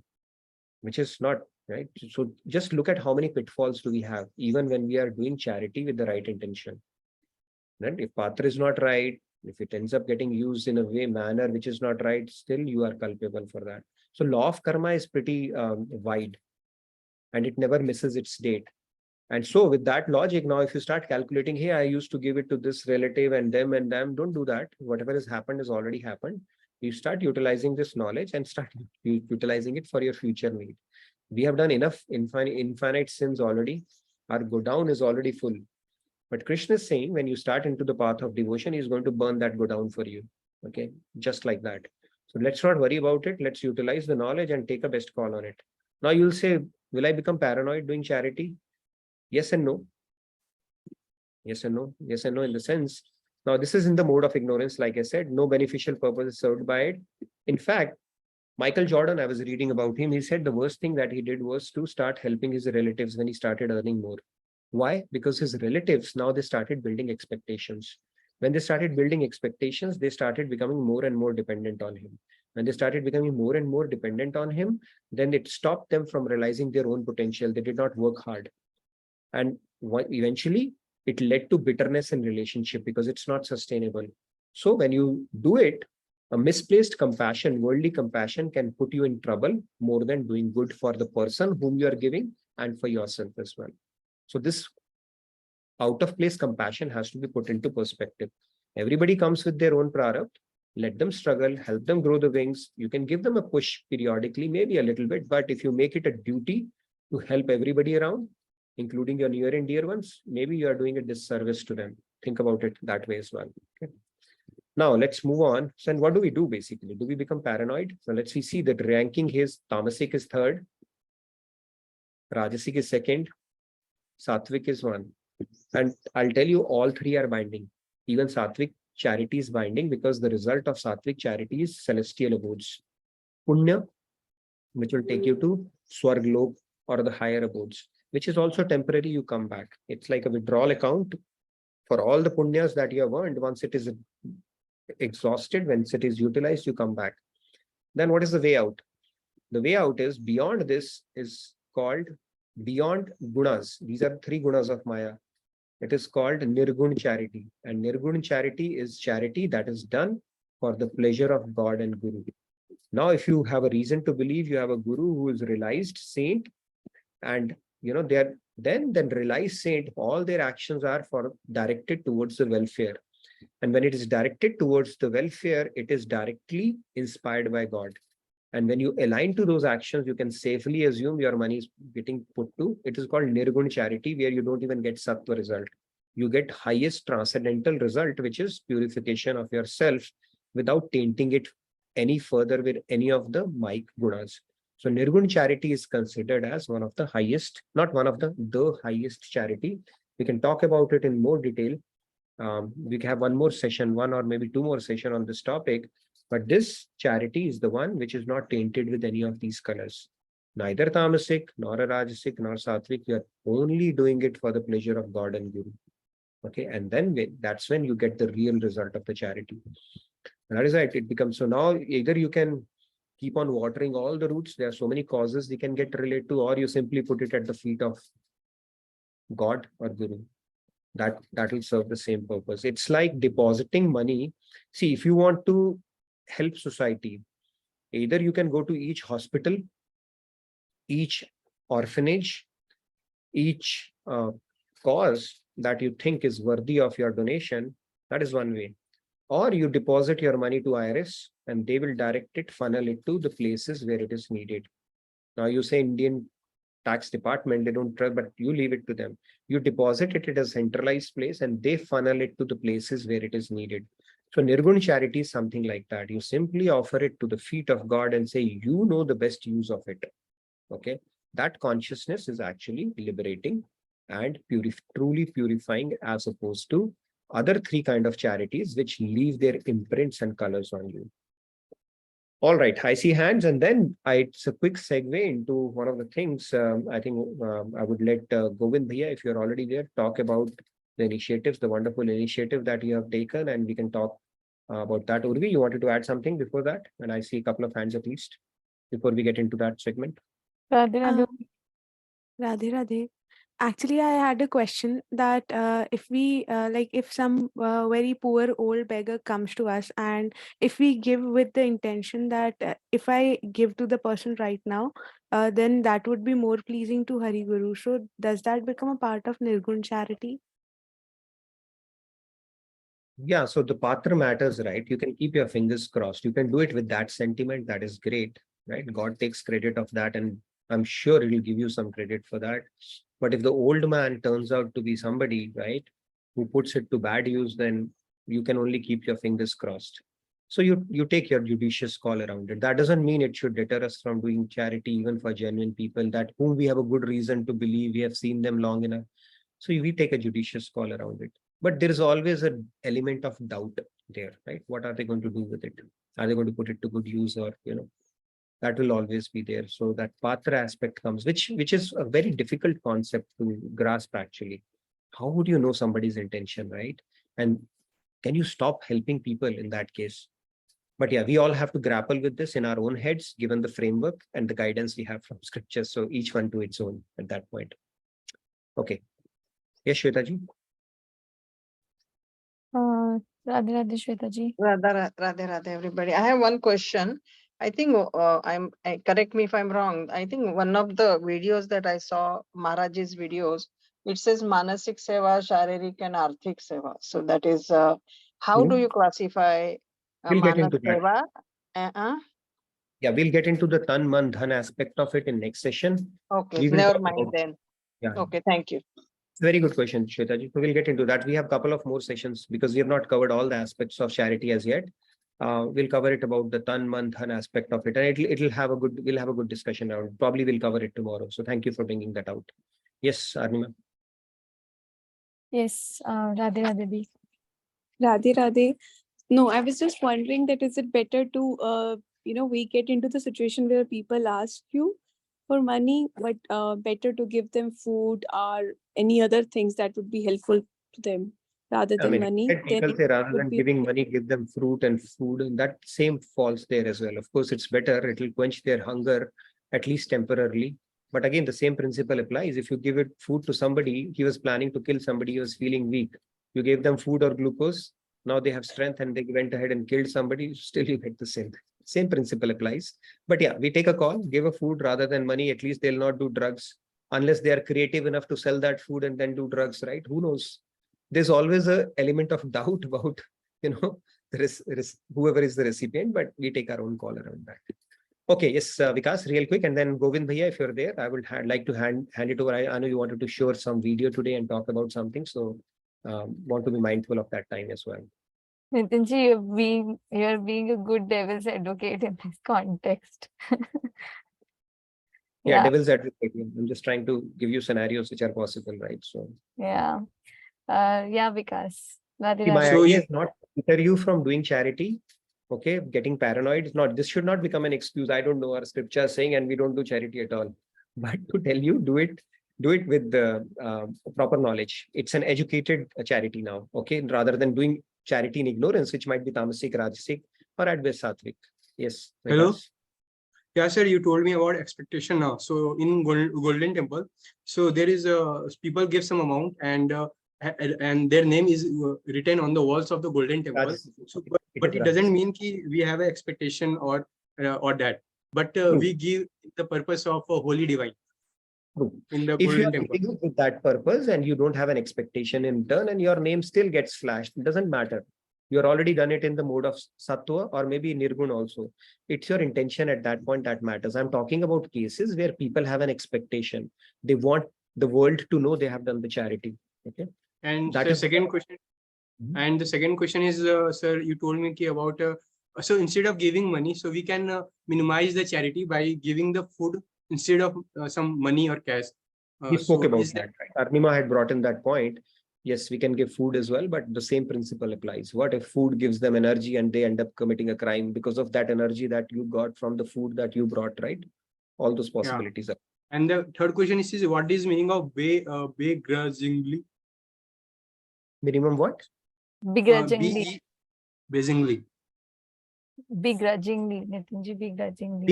which is not right. So just look at how many pitfalls do we have, even when we are doing charity with the right intention. Right? If patra is not right, if it ends up getting used in a manner which is not right, still you are culpable for that. So law of karma is pretty wide, and it never misses its date. And so with that logic, now if you start calculating, hey, I used to give it to this relative and them, don't do that. Whatever has happened has already happened. You start utilizing this knowledge and start utilizing it for your future need. We have done enough infinite sins already. Our godown is already full. But Krishna is saying, when you start into the path of devotion, he's going to burn that godown for you. Okay, just like that. So let's not worry about it. Let's utilize the knowledge and take a best call on it. Now you'll say, will I become paranoid doing charity? Yes and no. Yes and no. Yes and no in the sense. Now this is in the mode of ignorance. Like I said, no beneficial purpose is served by it. In fact, Michael Jordan, I was reading about him. He said the worst thing that he did was to start helping his relatives when he started earning more. Why? Because his relatives, now they started building expectations. When they started building expectations, they started becoming more and more dependent on him. When they started becoming more and more dependent on him, then it stopped them from realizing their own potential. They did not work hard. And eventually it led to bitterness in relationship because it's not sustainable. So when you do it, a misplaced compassion, worldly compassion, can put you in trouble more than doing good for the person whom you are giving and for yourself as well. So this out of place compassion has to be put into perspective. Everybody comes with their own prarabdha. Let them struggle, help them grow the wings. You can give them a push periodically, maybe a little bit, but if you make it a duty to help everybody around, including your near and dear ones, maybe you are doing a disservice to them. Think about it that way as well. Okay. Now let's move on. So, and what do we do basically? Do we become paranoid? So let's see that ranking is tamasic is third, rajasic is second, sattvic is one. And I'll tell you, all three are binding. Even sattvic charity is binding because the result of sattvic charity is celestial abodes. Punya, which will take you to Swarglok or the higher abodes, which is also temporary, you come back. It's like a withdrawal account for all the punyas that you have earned. Once it is exhausted, once it is utilized, you come back. Then what is the way out? The way out is beyond this is called beyond gunas. These are three gunas of Maya. It is called Nirgun charity. And Nirgun charity is charity that is done for the pleasure of God and Guru. Now, if you have a reason to believe you have a Guru who is realized saint, and they are then realized saint, all their actions are directed towards the welfare. And when it is directed towards the welfare, it is directly inspired by God. And when you align to those actions, you can safely assume your money is getting put to, it is called Nirgun charity, where you don't even get sattva result. You get highest transcendental result, which is purification of yourself without tainting it any further with any of the Mike gunas. So Nirgun charity is considered as one of the highest, not one of the highest charity. We can talk about it in more detail. We can have one more session, one or maybe two more session on this topic. But this charity is the one which is not tainted with any of these colors. Neither tamasic, nor a rajasic, nor sattvic. You are only doing it for the pleasure of God and Guru. Okay, and then that's when you get the real result of the charity. And that is right. It becomes so now either you can keep on watering all the roots. There are so many causes they can get related to, or you simply put it at the feet of God or Guru. That will serve the same purpose. It's like depositing money. See, if you want to help society, either you can go to each hospital, each orphanage, each cause that you think is worthy of your donation. That is one way. Or you deposit your money to IRS and they will direct it, funnel it to the places where it is needed. Now you say Indian tax department, they don't trust, but you leave it to them. You deposit it at a centralized place and they funnel it to the places where it is needed. So Nirgun charity is something like that. You simply offer it to the feet of God and say, you know the best use of it. Okay. That consciousness is actually liberating and truly purifying, as opposed to other three kind of charities which leave their imprints and colors on you. All right, I see hands, and then it's a quick segue into one of the things. I think I would let Govind Bhaiya, if you're already there, talk about the initiatives, the wonderful initiative that you have taken, and we can talk about that. Urvi, you wanted to add something before that? And I see a couple of hands at least before we get into that segment. Radhe, Radhe. Radhe Radhe. Actually, I had a question that if we if some very poor old beggar comes to us, and if we give with the intention that if I give to the person right now, then that would be more pleasing to Hari Guru. So does that become a part of Nirgun charity? Yeah, so the patra matters, right? You can keep your fingers crossed. You can do it with that sentiment. That is great, right? God takes credit of that, and I'm sure he will give you some credit for that. But if the old man turns out to be somebody, right, who puts it to bad use, then you can only keep your fingers crossed. So you take your judicious call around it. That doesn't mean it should deter us from doing charity, even for genuine people that whom we have a good reason to believe we have seen them long enough. So we take a judicious call around it. But there is always an element of doubt there, right? What are they going to do with it? Are they going to put it to good use, or that will always be there. So that patra aspect comes, which is a very difficult concept to grasp actually. How would you know somebody's intention, right? And can you stop helping people in that case? But yeah, we all have to grapple with this in our own heads, given the framework and the guidance we have from scripture. So each one to its own at that point. Okay. Yes, Shweta ji. Radhe Radhe, Shweta ji. Radhe Radhe, everybody. I have one question. I think correct me if I'm wrong. I think one of the videos that I saw, Maharaj's videos, it says Manasik Seva, Sharirik and Arthik Seva. So that is, how do you classify We'll get Manas into that. Seva? Yeah, we'll get into the tan, man, dhan aspect of it in next session. Okay, We will never talk mind about, then. yeah. Okay, thank you. Very good question, Shwetaji. So we'll get into that. We have a couple of more sessions because we have not covered all the aspects of charity as yet. We'll cover it about the tan, man, dhan aspect of it, and we'll have a good discussion around. Probably we'll cover it tomorrow. So thank you for bringing that out. Yes, Arnima. Yes, Radhe Radhe. Radhe Radhe. No, I was just wondering that is it better to we get into the situation where people ask you for money, but better to give them food or any other things that would be helpful to them rather I than mean, money. let people Then say it rather would than be giving money, give them fruit and food, and that same falls there as well. Of course, it's better. It will quench their hunger, at least temporarily. But again, the same principle applies. If you give it food to somebody, he was planning to kill somebody, he was feeling weak. You gave them food or glucose. Now they have strength and they went ahead and killed somebody. Still, you get the same principle applies. But yeah, we take a call, give a food rather than money. At least they'll not do drugs unless they are creative enough to sell that food and then do drugs, right? Who knows? There's always an element of doubt about, whoever is the recipient, but we take our own call around that. Okay, yes, Vikas, real quick, and then Govind Bhaiya, if you're there, I would like to hand it over. I know you wanted to show some video today and talk about something, so want to be mindful of that time as well. Nitinji, you're being a good devil's advocate in this context. Yeah, Yeah. devil's advocate. I'm just trying to give you scenarios which are possible, right? So Yeah. Yeah, Vikas. Radhe my Radhe. idea is not to deter you from doing charity. Okay, getting paranoid is not. This should not become an excuse. I don't know our scripture saying, and we don't do charity at all. But to tell you, do it with the proper knowledge. It's an educated charity now. Okay, rather than doing charity in ignorance, which might be tamasic, rajasic, or at best sattvic. Yes. Hello. Vikas? Yeah, sir, you told me about expectation now. So in Golden Temple, so there is people give some amount and their name is written on the walls of the Golden Temple. So, but it doesn't mean ki we have an expectation or that. But we give the purpose of a holy divine. In the If you Golden are Temple. giving with that purpose and you don't have an expectation in turn and your name still gets flashed, it doesn't matter. You're already done it in the mode of sattva or maybe nirgun also. It's your intention at that point that matters. I'm talking about cases where people have an expectation. They want the world to know they have done the charity. Okay. And that the is second question. And the second question is, sir, you told me about so instead of giving money, so we can minimize the charity by giving the food instead of some money or cash. We spoke so about is that, right? Arnima had brought in that point. Yes, we can give food as well, but the same principle applies. What if food gives them energy and they end up committing a crime because of that energy that you got from the food that you brought, right? All those possibilities are. And the third question is what is meaning of begrudgingly? Minimum what? Begrudgingly. Begrudgingly. Begrudgingly, Nitinji, begrudgingly.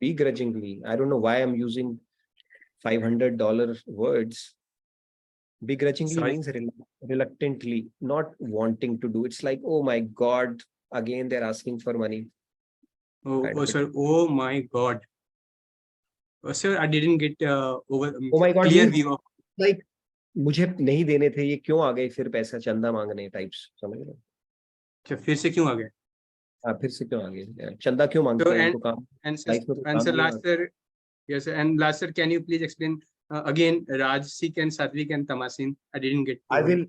Begrudgingly. I don't know why I'm using $500 words. Begrudgingly means reluctantly, not wanting to do. It's like, oh my God, again they're asking for money. Oh sir, oh my God. Sir, I didn't get oh my God, clear view of. Like, मुझे नहीं देने थे ये क्यों आ गए फिर पैसा चंदा मांगने टाइप्स समझ रहे हो? अच्छा फिर से क्यों आ गए? हाँ फिर से क्यों आ गए? चंदा क्यों मांगते हैं इनको काम? And sir, last sir, yes, and last sir, can you please explain again Rajasik and Sattvic and Tamasin? I didn't get. I will.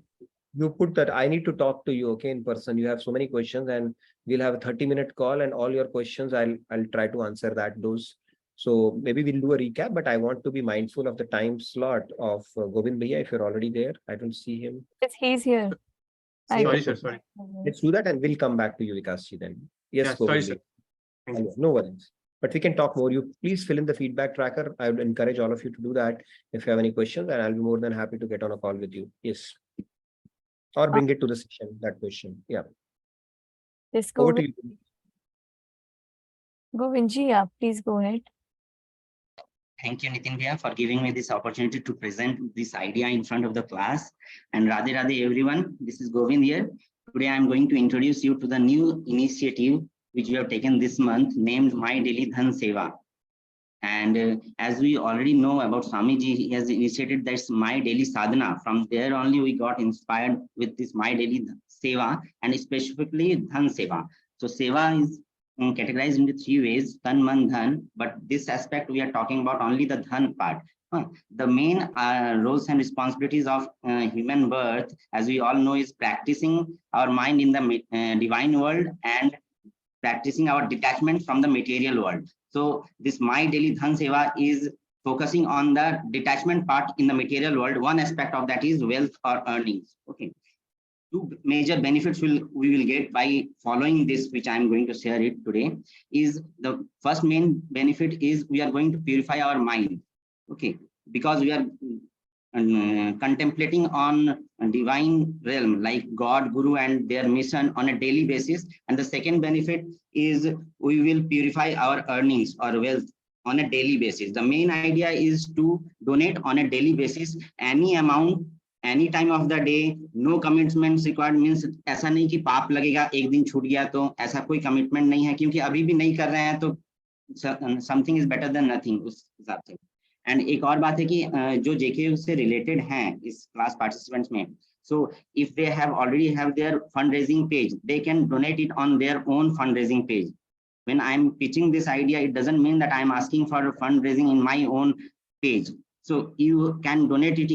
You put that. I need to talk to you, okay, in person. You have so many questions, and we'll have a 30-minute call, and all your questions, I'll try to answer those. So maybe we'll do a recap, but I want to be mindful of the time slot of Govind Bhaiya. If you're already there, I don't see him. Yes, he's here. Sorry, sir. Sorry. Let's do that, and we'll come back to you, Vikasji, then. Yes, yeah, sorry, sir. No worries. But we can talk more. You please fill in the feedback tracker. I would encourage all of you to do that. If you have any questions, and I'll be more than happy to get on a call with you. Yes. Or bring it to the session, that question. Yeah. Yes, over to you. Govindji, yeah, please go ahead. Thank you, Nitin Bhaiya, for giving me this opportunity to present this idea in front of the class. And Radhe Radhe everyone, this is Govind here. Today I am going to introduce you to the new initiative which we have taken this month named My Daily Dhan Seva. And as we already know about Swamiji, he has initiated this My Daily Sadhana. From there only we got inspired with this My Daily Seva and specifically Dhan Seva. So Seva is categorized into 3 ways, Tan, Man, Dhan, but this aspect we are talking about only the Dhan part. The main roles and responsibilities of human birth, as we all know, is practicing our mind in the divine world and practicing our detachment from the material world. So this My Daily Dhan Seva is focusing on the detachment part in the material world. One aspect of that is wealth or earnings. Okay. Two major benefits we will get by following this, which I am going to share it today. Is the first main benefit is we are going to purify our mind. Okay, because we are contemplating on a divine realm like God, Guru, and their mission on a daily basis. And the second benefit is we will purify our earnings or wealth on a daily basis. The main idea is to donate on a daily basis any amount, any time of the day. No commitments required, means ऐसा नहीं कि पाप लगेगा एक दिन छूट गया, तो ऐसा कोई कमिटमेंट नहीं है, क्योंकि अभी भी नहीं कर रहे हैं तो something is better than nothing उस हिसाब से. एंड एक और बात है कि जो जेके से रिलेटेड हैं इस क्लास पार्टिसिपेंट्स में, so if they have already have their fundraising page, they can donate it on their own fundraising page. When I'm pitching this idea, it doesn't mean that I'm asking for fundraising in my own page. So you can donate it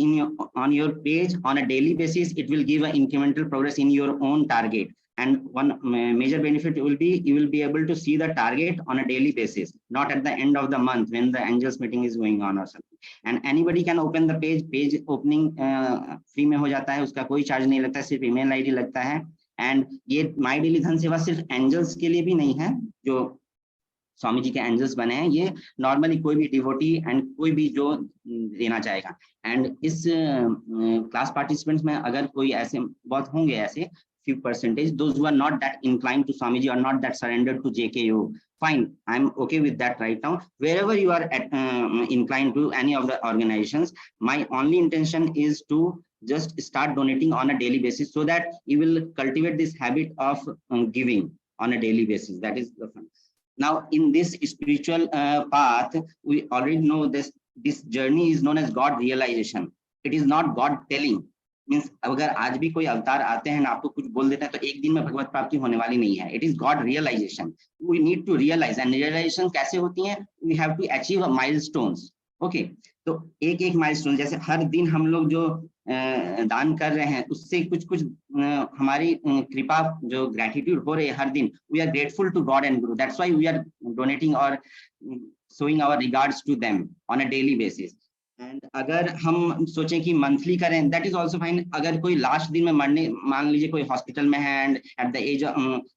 on your page on a daily basis. It will give an incremental progress in your own target. And one major benefit will be you will be able to see the target on a daily basis, not at the end of the month when the angels meeting is going on or something. And anybody can open the page. Page opening free में हो जाता है, उसका कोई charge नहीं लगता, सिर्फ email ID लगता है. एंड ये माई डेली धन सेवा सिर्फ एंजल्स के लिए भी नहीं है, जो स्वामी जी के एंजल्स बने हैं, ये नॉर्मली कोई भी डिवोटी एंड कोई भी जो देना चाहेगा. एंड इस क्लास पार्टिसिपेंट्स में अगर कोई ऐसे बहुत होंगे ऐसे few percentage, those who are not that inclined to Swamiji or not that surrendered to JKO, fine, I'm okay with that right now. Wherever you are at, inclined to any of the organizations, my only intention is to just start donating on a daily basis so that you will cultivate this habit of giving on a daily basis. That is the fun. Now, in this spiritual path, we already know this journey is known as God realization. It is not God telling. Means अगर आज भी कोई अवतार आते हैं ना आपको कुछ बोल देते हैं तो एक दिन में भगवत प्राप्ति होने वाली नहीं है. It is God realisation. We need to realise. And realisation कैसे होती है? We have to achieve milestones. Okay, तो एक एक माइलस्टोन, जैसे हर दिन हम लोग जो दान कर रहे हैं उससे कुछ कुछ हमारी कृपा जो ग्रेटिट्यूड हो रही है हर दिन, we are grateful to God and guru. That's why we are donating और showing our regards to them on a daily basis. And अगर हम सोचें कि मंथली करें, दैट इज ऑल्सो फाइन. अगर कोई लास्ट दिन में मरने, मान लीजिए कोई हॉस्पिटल में है एंड एट द एज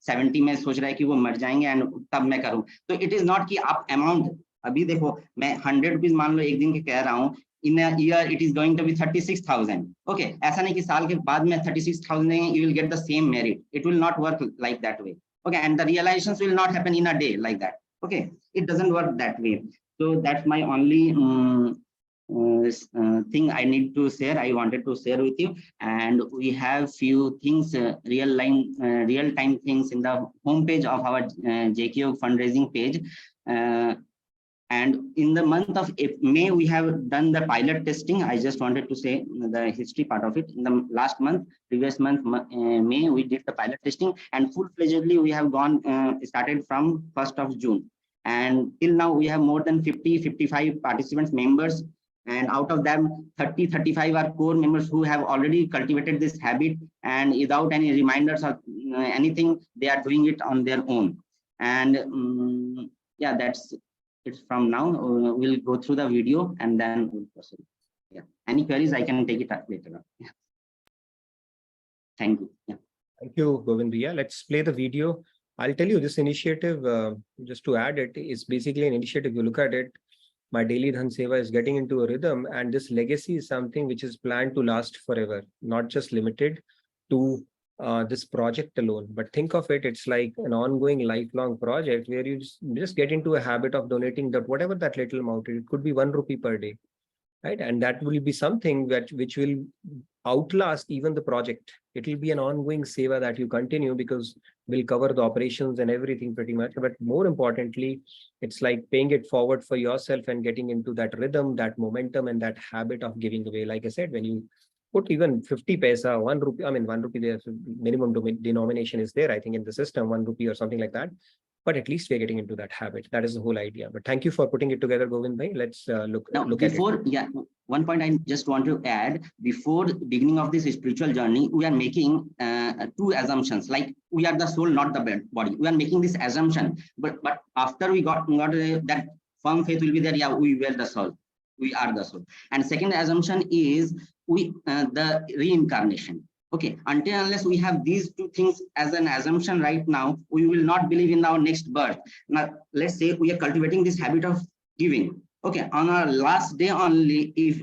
70 में सोच रहा है कि वो मर जाएंगे एंड तब मैं करूं, तो इट इज नॉट कि आप अमाउंट, अभी देखो मैं 100 रुपीज मान लो एक दिन के कह रहा हूँ, in a year it is going to be 36,000. Okay, ऐसा नहीं कि साल के बाद में 36,000 you will get the same merit. It will not work like that way. Okay, and the realisations will not happen in a day like that. Okay, it doesn't work that way. So that's my only thing I need to share, I wanted to share with you. And we have few things, real time things in the homepage of our JKO fundraising page. And in the month of May, we have done the pilot testing. I just wanted to say the history part of it. In the last month, previous month, May, we did the pilot testing, and full-fledgedly we have gone, started from 1st of June. And till now, we have more than 50-55 participants, members. And out of them, 30-35 are core members who have already cultivated this habit, and without any reminders or anything, they are doing it on their own. And yeah, that's it from now. We'll go through the video and then we'll proceed. Yeah. Any queries, I can take it up later on. Yeah. Thank you. Yeah. Thank you, Govindiya. Let's play the video. I'll tell you, this initiative, just to add it, is basically an initiative. You look at it, My Daily Dhan Seva is getting into a rhythm, and this legacy is something which is planned to last forever, not just limited to this project alone. But think of it, it's like an ongoing lifelong project where you just get into a habit of donating that whatever that little amount, it could be 1 rupee per day, right? And that will be something which will outlast even the project. It will be an ongoing seva that you continue, because we'll cover the operations and everything pretty much. But more importantly, it's like paying it forward for yourself and getting into that rhythm, that momentum, and that habit of giving away. Like I said, when you put even 50 paisa, 1 rupee, I mean 1 rupee, there's minimum denomination is there, I think, in the system, 1 rupee or something like that. but at least we're getting into that habit. That is the whole idea. But thank you for putting it together, Govind bhai. Let's look Now, at it. before, one point I just want to add, before the beginning of this spiritual journey, we are making two assumptions, like we are the soul, not the body. We are making this assumption, but after we got that firm faith will be there, yeah, we were the soul, we are the soul. And second assumption is the reincarnation. Okay, until unless we have these two things as an assumption right now, we will not believe in our next birth. Now, let's say we are cultivating this habit of giving. Okay, on our last day only, if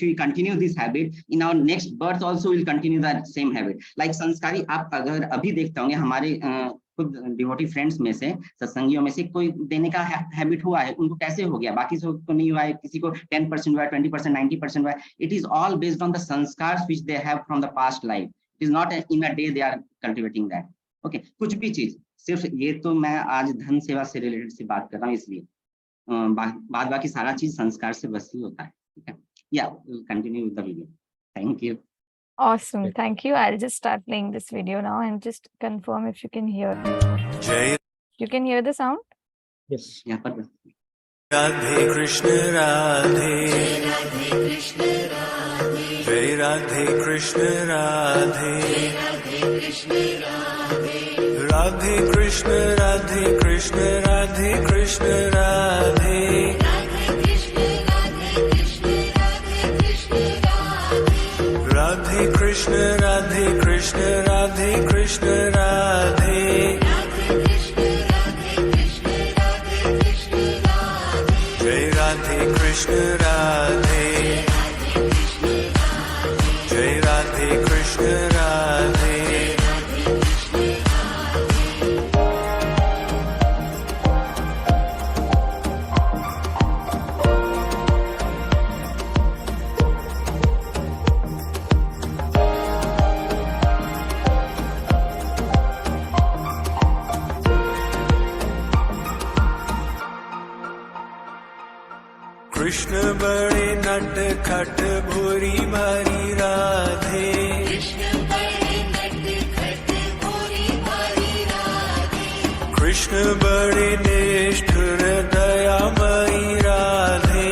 we continue this habit, in our next birth also we'll continue that same habit. Like संस्कारी, आप अगर अभी देखते होंगे हमारे खुद devotee friends में से, सत्संगियों में से कोई देने का हैबिट हुआ है, उनको कैसे हो गया, बाकी सबको नहीं हुआ है, किसी को 10% हुआ है, 20%, 90% हुआ है. It is all based on the sanskars which they have from the past life. It is not in a day they are cultivating that. Okay, कुछ भी चीज, सिर्फ ये तो मैं आज धन सेवा से रिलेटेड से बात कर रहा हूँ, इसलिए बाद बाकी सारा चीज संस्कार से बस ही होता है. ठीक है. Yeah, we'll continue with the video. Thank you. Awesome. Thank you. I'll just start playing this video now and just confirm if you can hear. You can hear the sound? Yes. Yeah, perfect. Radhe Krishna Radhe, Jai Radhe Krishna Radhe, Radhe Krishna Radhe Krishna Radhe Krishna Radhe, Radhe Krishna Radhe Krishna Radhe Krishna Radhe, Jai Radhe Krishna Radhe, Jai Radhe Krishna Radhe. Krishna बड़े नट खट भूरी भरी राधे, कृष्ण बड़े निष्ठुर दयामयी राधे,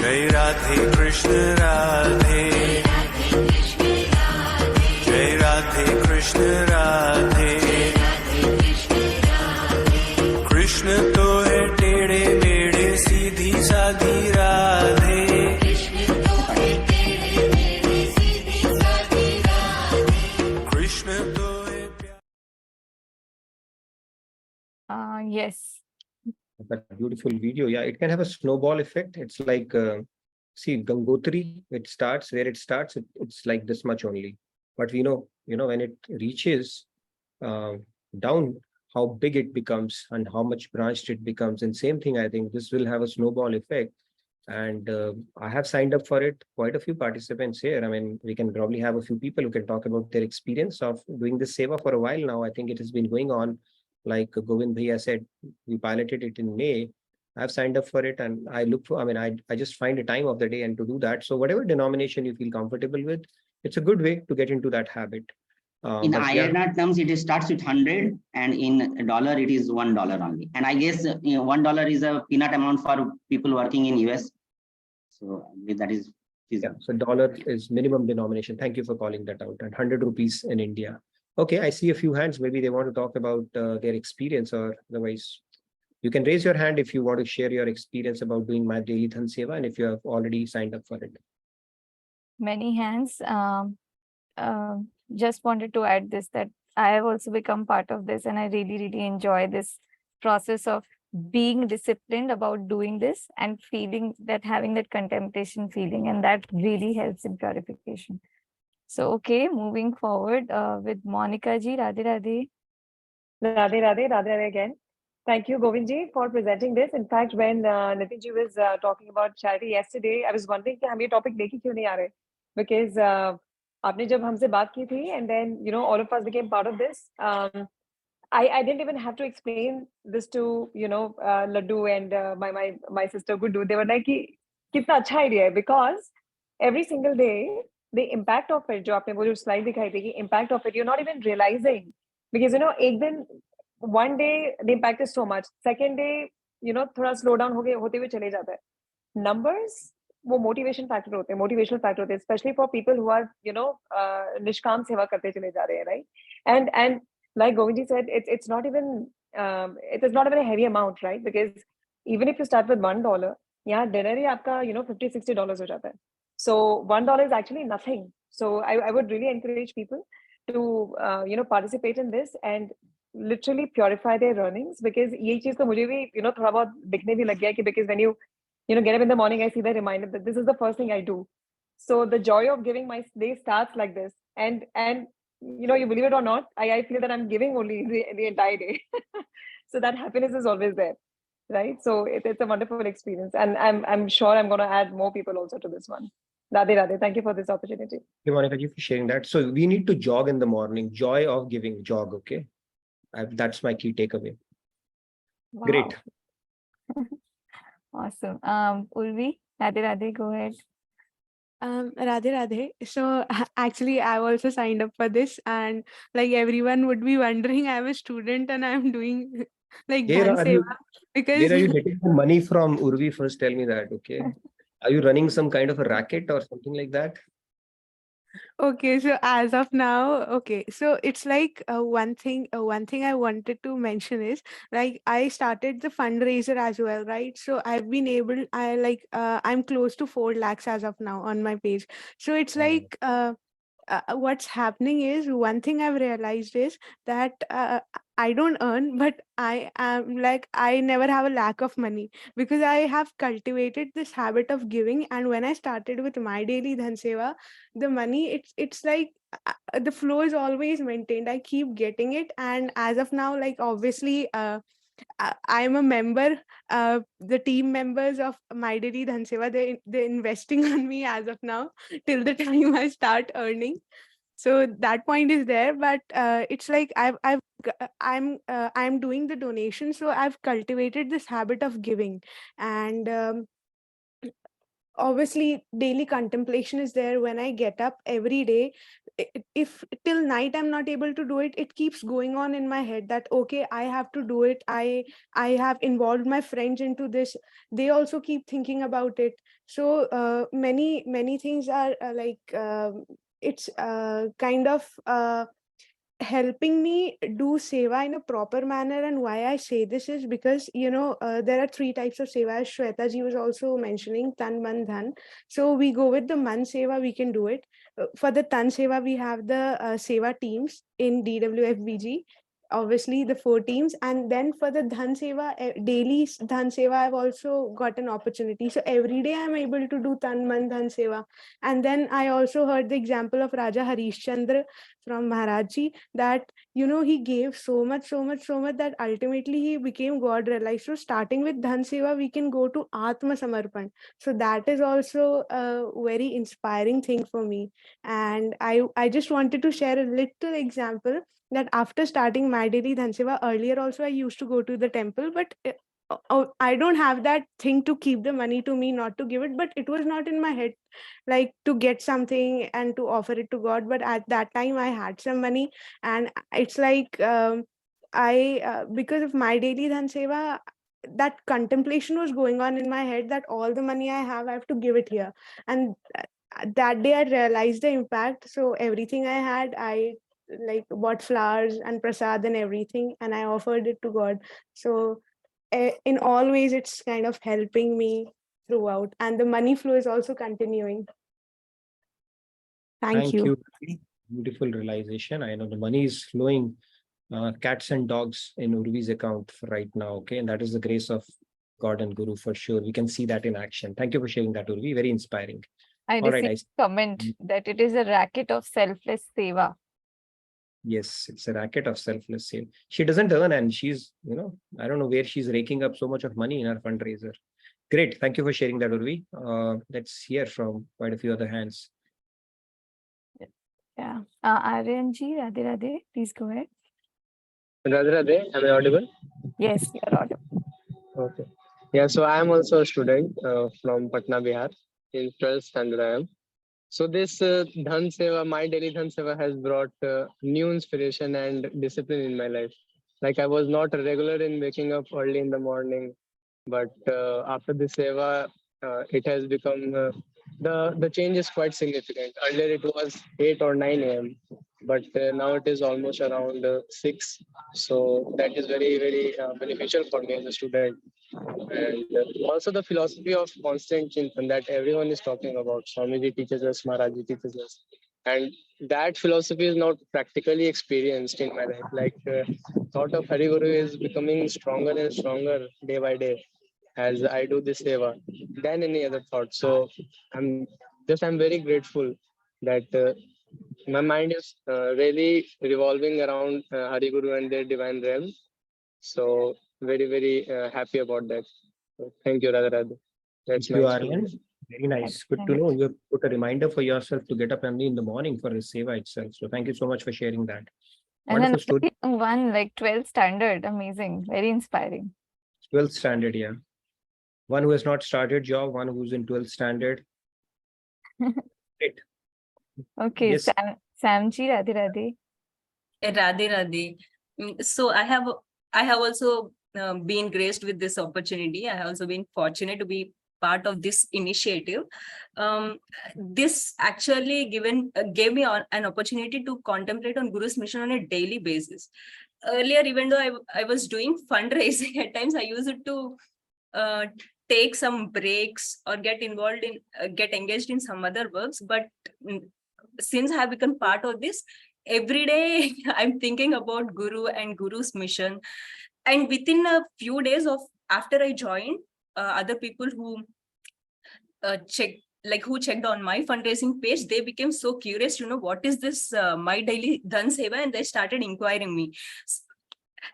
जय राधे कृष्ण राधे, जय राधे कृष्ण राधे. कृष्ण तो है टेढ़े मेढ़े सीधी साधी राधे, कृष्ण तो है Yes. That beautiful video. Yeah, it can have a snowball effect. It's like, see, Gangotri, it starts where it starts. It's like this much only. But we know, when it reaches down, how big it becomes and how much branched it becomes. And same thing, I think this will have a snowball effect. And I have signed up for it. Quite a few participants here. I mean, we can probably have a few people who can talk about their experience of doing this seva for a while now. I think it has been going on. Like Govind Bhaiya said, we piloted it in May. I've signed up for it and I look for, I just find a time of the day and to do that. So whatever denomination you feel comfortable with, it's a good way to get into that habit. In INR terms, it starts with 100 and in dollar, it is $1 only. And I guess $1 is a peanut amount for people working in US. So that is feasible. So dollar is minimum denomination. Thank you for calling that out. And 100 rupees in India. Okay, I see a few hands. Maybe they want to talk about their experience, or otherwise you can raise your hand if you want to share your experience about doing my daily Dhan Seva and if you have already signed up for it. Many hands. Just wanted to add this, that I have also become part of this and I really, really enjoy this process of being disciplined about doing this and feeling that, having that contemplation feeling, and that really helps in purification. So, okay, moving forward with Monica ji. Radhe Radhe. Radhe Radhe, Radhe Radhe again. Thank you, Govind ji, for presenting this. In fact, when Nitin ji was talking about charity yesterday, I was wondering कि हम ये topic लेके क्यों नहीं आ रहे? Because आपने जब हमसे बात की थी, and then all of us became part of this. I didn't even have to explain this to Laddu and my sister Guddu. They were like, कि कितना अच्छा idea है, because every single day the impact of it, जो आपने वो जो slide दिखाई थी, impact of it, you're not even realizing, because एक दिन, one day the impact is so much, second day थोड़ा slow down होते हुए चले जाता है. Numbers वो motivation factor होते हैं, motivational factor होते हैं, especially for people who are निष्काम सेवा करते चले जा रहे हैं, right? And like Govind ji said, it's not even it is not even a heavy amount, right? Because even if you start with $1, यहाँ dinner ही आपका $50-60 हो जाता है. So $1 is actually nothing. So I would really encourage people to participate in this and literally purify their earnings, because ये चीज तो मुझे भी थोड़ा बहुत दिखने भी लग गया कि because when you get up in the morning, I see the reminder that this is the first thing I do. So the joy of giving my day starts like this, and you believe it or not, I feel that I'm giving only the entire day. So that happiness is always there, right? So it's a wonderful experience, and I'm sure I'm going to add more people also to this one. Radhe Radhe, thank you for this opportunity. Hey, Monica ji, for sharing that. So we need to jog in the morning. Joy of giving, jog. Okay, that's my key takeaway. Wow. Great. Awesome. Urvi, Radhe Radhe, go ahead. Radhe Radhe. So actually, I've also signed up for this, and like everyone would be wondering, I'm a student and I'm doing like Where dhan are you? seva because Where are you getting the money from, Urvi? First, tell me that. Okay, are you running some kind of a racket or something like that? Okay, so as of now, okay, so it's like one thing I wanted to mention is like I started the fundraiser as well, right? So I'm close to 4 lakhs as of now on my page. So it's like what's happening is, one thing I've realized is that I don't earn, but I am like, I never have a lack of money because I have cultivated this habit of giving. And when I started with my daily dhan seva, the money, it's like the flow is always maintained. I keep getting it. And as of now, like obviously, I'm a member. The team members of My Daily Dhan Seva, they're investing on me as of now till the time I start earning. So that point is there, but it's like I'm doing the donation, so I've cultivated this habit of giving, and obviously daily contemplation is there. When I get up every day, if till night I'm not able to do it, it keeps going on in my head that okay, I have to do it. I have involved my friends into this, they also keep thinking about it. So many things are it's kind of helping me do seva in a proper manner. And why I say this is because there are 3 types of seva, as Shweta ji was also mentioning, tan man dhan. So we go with the man seva, we can do it. For the tan seva, we have the seva teams in DWFBG, obviously the 4 teams. And then for the dhan seva, daily dhan seva, I've also got an opportunity, so every day I'm able to do tan man dhan seva. And then I also heard the example of Raja Harishchandra from Maharajji, that he gave so much that ultimately he became God realized. So starting with dhan seva, we can go to atma samarpan. So that is also a very inspiring thing for me. And I just wanted to share a little example that after starting My Daily Dhan Seva, earlier also I used to go to the temple, but I don't have that thing to keep the money to me, not to give it, but it was not in my head like to get something and to offer it to God. But at that time I had some money, and it's like because of My Daily Dhan Seva, that contemplation was going on in my head that all the money I have to give it here. And that day I realized the impact. So everything I had, I like bought flowers and prasad and everything, and I offered it to God. So in all ways, it's kind of helping me throughout, and the money flow is also continuing. Thank you. Beautiful realization. I know the money is flowing, cats and dogs in Urvi's account right now. Okay, and that is the grace of God and Guru for sure. We can see that in action. Thank you for sharing that, Urvi. Very inspiring. I received a comment that it is a racket of selfless seva. Yes, it's a racket of selfless sale. She doesn't earn, and she's, I don't know where she's raking up so much of money in her fundraiser. Great. Thank you for sharing that, Urvi. Let's hear from quite a few other hands. Yeah. Aryan ji, Radhe Radhe, please go ahead. Radhe Radhe, am I audible? Yes, you're audible. Okay. Yeah, so I am also a student from Patna, Bihar. In 12th standard I am. So this Dhan Seva, my daily Dhan Seva has brought new inspiration and discipline in my life. Like I was not regular in waking up early in the morning, but after the Seva, it has become the change is quite significant. Earlier it was 8 or 9 a.m., but now it is almost around 6. So that is very beneficial for me as a student. And also the philosophy of constant chintan that everyone is talking about. Swamiji teaches us, Maharaji teaches us. And that philosophy is not practically experienced in my life. Like thought of Hari Guru is becoming stronger and stronger day by day as I do this seva than any other thought. So I'm very grateful that my mind is really revolving around Hari Guru and their divine realm. So very happy about that. So, thank you, Radha Radha. That's Thank you, my Aryan. experience. Very nice. Good to know. You have put a reminder for yourself to get up early in the morning for the seva itself. So thank you so much for sharing that. And then Wonderful story. one like 12th standard, amazing, very inspiring. 12th standard, yeah. One who has not started job, one who's in 12th standard. Great. Okay, Yes. Samji, Radhe Radhe. Radhe Radhe. So I have also been graced with this opportunity. I have also been fortunate to be part of this initiative. This actually gave me an opportunity to contemplate on Guru's mission on a daily basis. Earlier, even though I was doing fundraising, at times I used it to take some breaks or get engaged in some other works. But since I have become part of this, every day I'm thinking about Guru and Guru's mission. And within a few days of after I joined, other people who checked on my fundraising page, they became so curious, what is this my daily Dhan Seva, and they started inquiring me.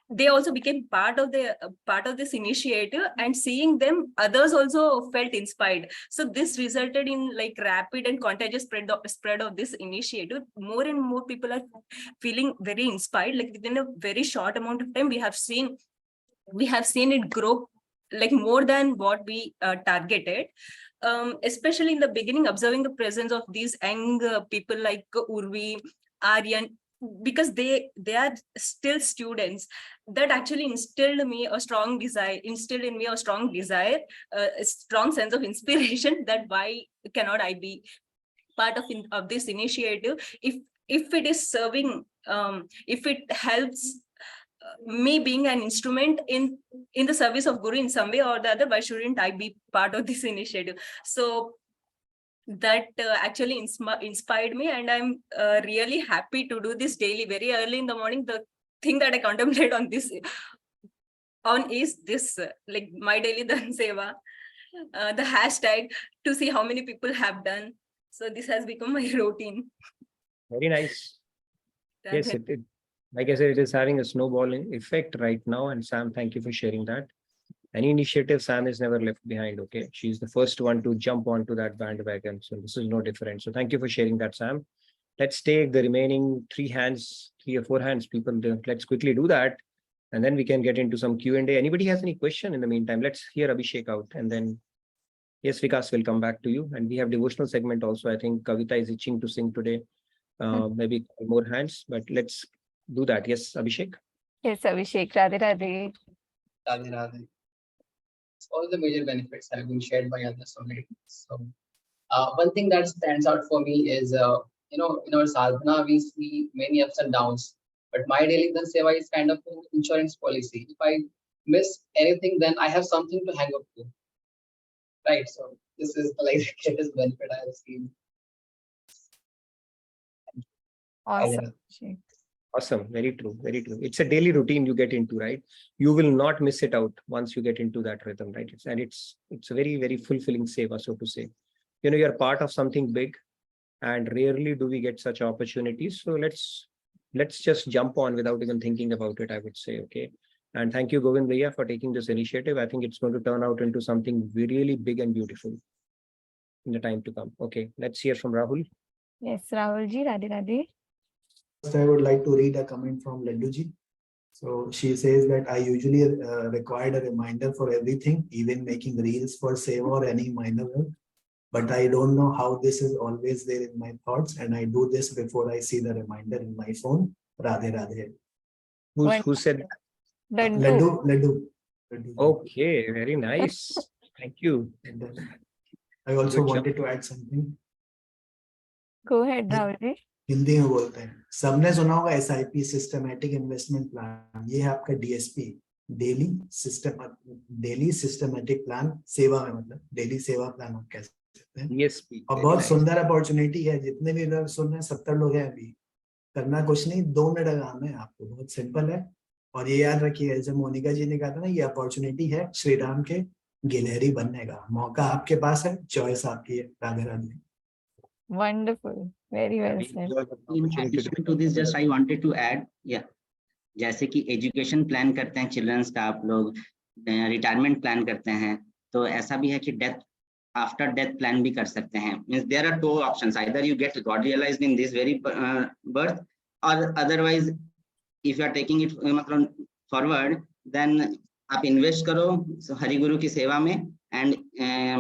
They also became part of this initiative, and seeing them, others also felt inspired. So this resulted in like rapid and contagious spread of this initiative. More and more people are feeling very inspired. Like within a very short amount of time, we have seen it grow like more than what we targeted. Especially in the beginning, observing the presence of these young people like Urvi, Aryan, because they are still students, that actually instilled in me a strong desire, a strong sense of inspiration that why cannot I be part of this initiative if it is serving, if it helps me being an instrument in the service of Guru in some way or the other, why shouldn't I be part of this initiative? So that actually inspired me, and I'm really happy to do this daily, very early in the morning. The thing that I contemplate on is this, like my daily Dhan Seva, the hashtag to see how many people have done. So this has become my routine. Very nice. Yes, like I said, it is having a snowballing effect right now. And Sam, thank you for sharing that. Any initiative, Sam is never left behind. Okay, she's the first one to jump onto that bandwagon. So this is no different. So thank you for sharing that, Sam. Let's take the remaining 3 or 4 hands, people. Let's quickly do that, and then we can get into some Q&A. Anybody has any question in the meantime? Let's hear Abhishek out, and then yes, Vikas will come back to you. And we have devotional segment also. I think Kavita is itching to sing today. Maybe more hands, but let's do that. Yes, Abhishek. Yes, Abhishek. Radhe Radhe. Radhe Radhe. All the major benefits have been shared by others already. So one thing that stands out for me is, in our sadhana, we see many ups and downs, but my daily Dhan Seva is kind of an insurance policy. If I miss anything, then I have something to hang up to. Right. So this is like the greatest benefit I have seen. Awesome. Awesome. Very true. Very true. It's a daily routine you get into, right? You will not miss it out once you get into that rhythm, right? It's a very fulfilling seva, so to say. You're part of something big, and rarely do we get such opportunities. So let's just jump on without even thinking about it, I would say. Okay. And thank you, Govind Bhaiya, for taking this initiative. I think it's going to turn out into something really big and beautiful in the time to come. Okay. Let's hear from Rahul. Yes, Rahul ji, Radhe Radhe. First, I would like to read a comment from Ladduji. So she says that I usually required a reminder for everything, even making reels for seva or any minor work. but I don't know how this is always there in my thoughts, and I do this before I see the reminder in my phone. Radhe Radhe. Who said that? Laddu. Okay, very nice. Thank you. And then I also Good job. wanted to add something. Go ahead, Rahul ji. Hindi में बोलते हैं, सबने सुना होगा SIP systematic investment plan, ये है आपका DSP, daily systematic plan, सेवा में मतलब डेली सेवा प्लान आप कह सकते हैं। DSP, और very बहुत nice. सुंदर अपॉर्चुनिटी है, जितने भी लोग सुन रहे हैं 70 लोग हैं अभी, करना कुछ नहीं, 2 मिनट का काम है आपको, बहुत सिंपल है। और ये याद रखिए, जब मोनिका जी ने कहा था ना, ये अपॉर्चुनिटी है श्री राम के गिलहरी बनने का, मौका आपके पास है, चॉइस आपकी है। Radhe Radhe. Wonderful. Very well said. In addition to this, just I wanted to add, yeah, जैसे कि एजुकेशन प्लान करते हैं चिल्ड्रंस का, आप लोग रिटायरमेंट प्लान करते हैं, तो ऐसा भी है कि डेथ आफ्टर डेथ प्लान भी कर सकते हैं। Means there are 2 options, either you get God realised in this very birth, और otherwise if you are taking it मतलब फॉरवर्ड, देन आप इन्वेस्ट करो हरि गुरु की सेवा में, एंड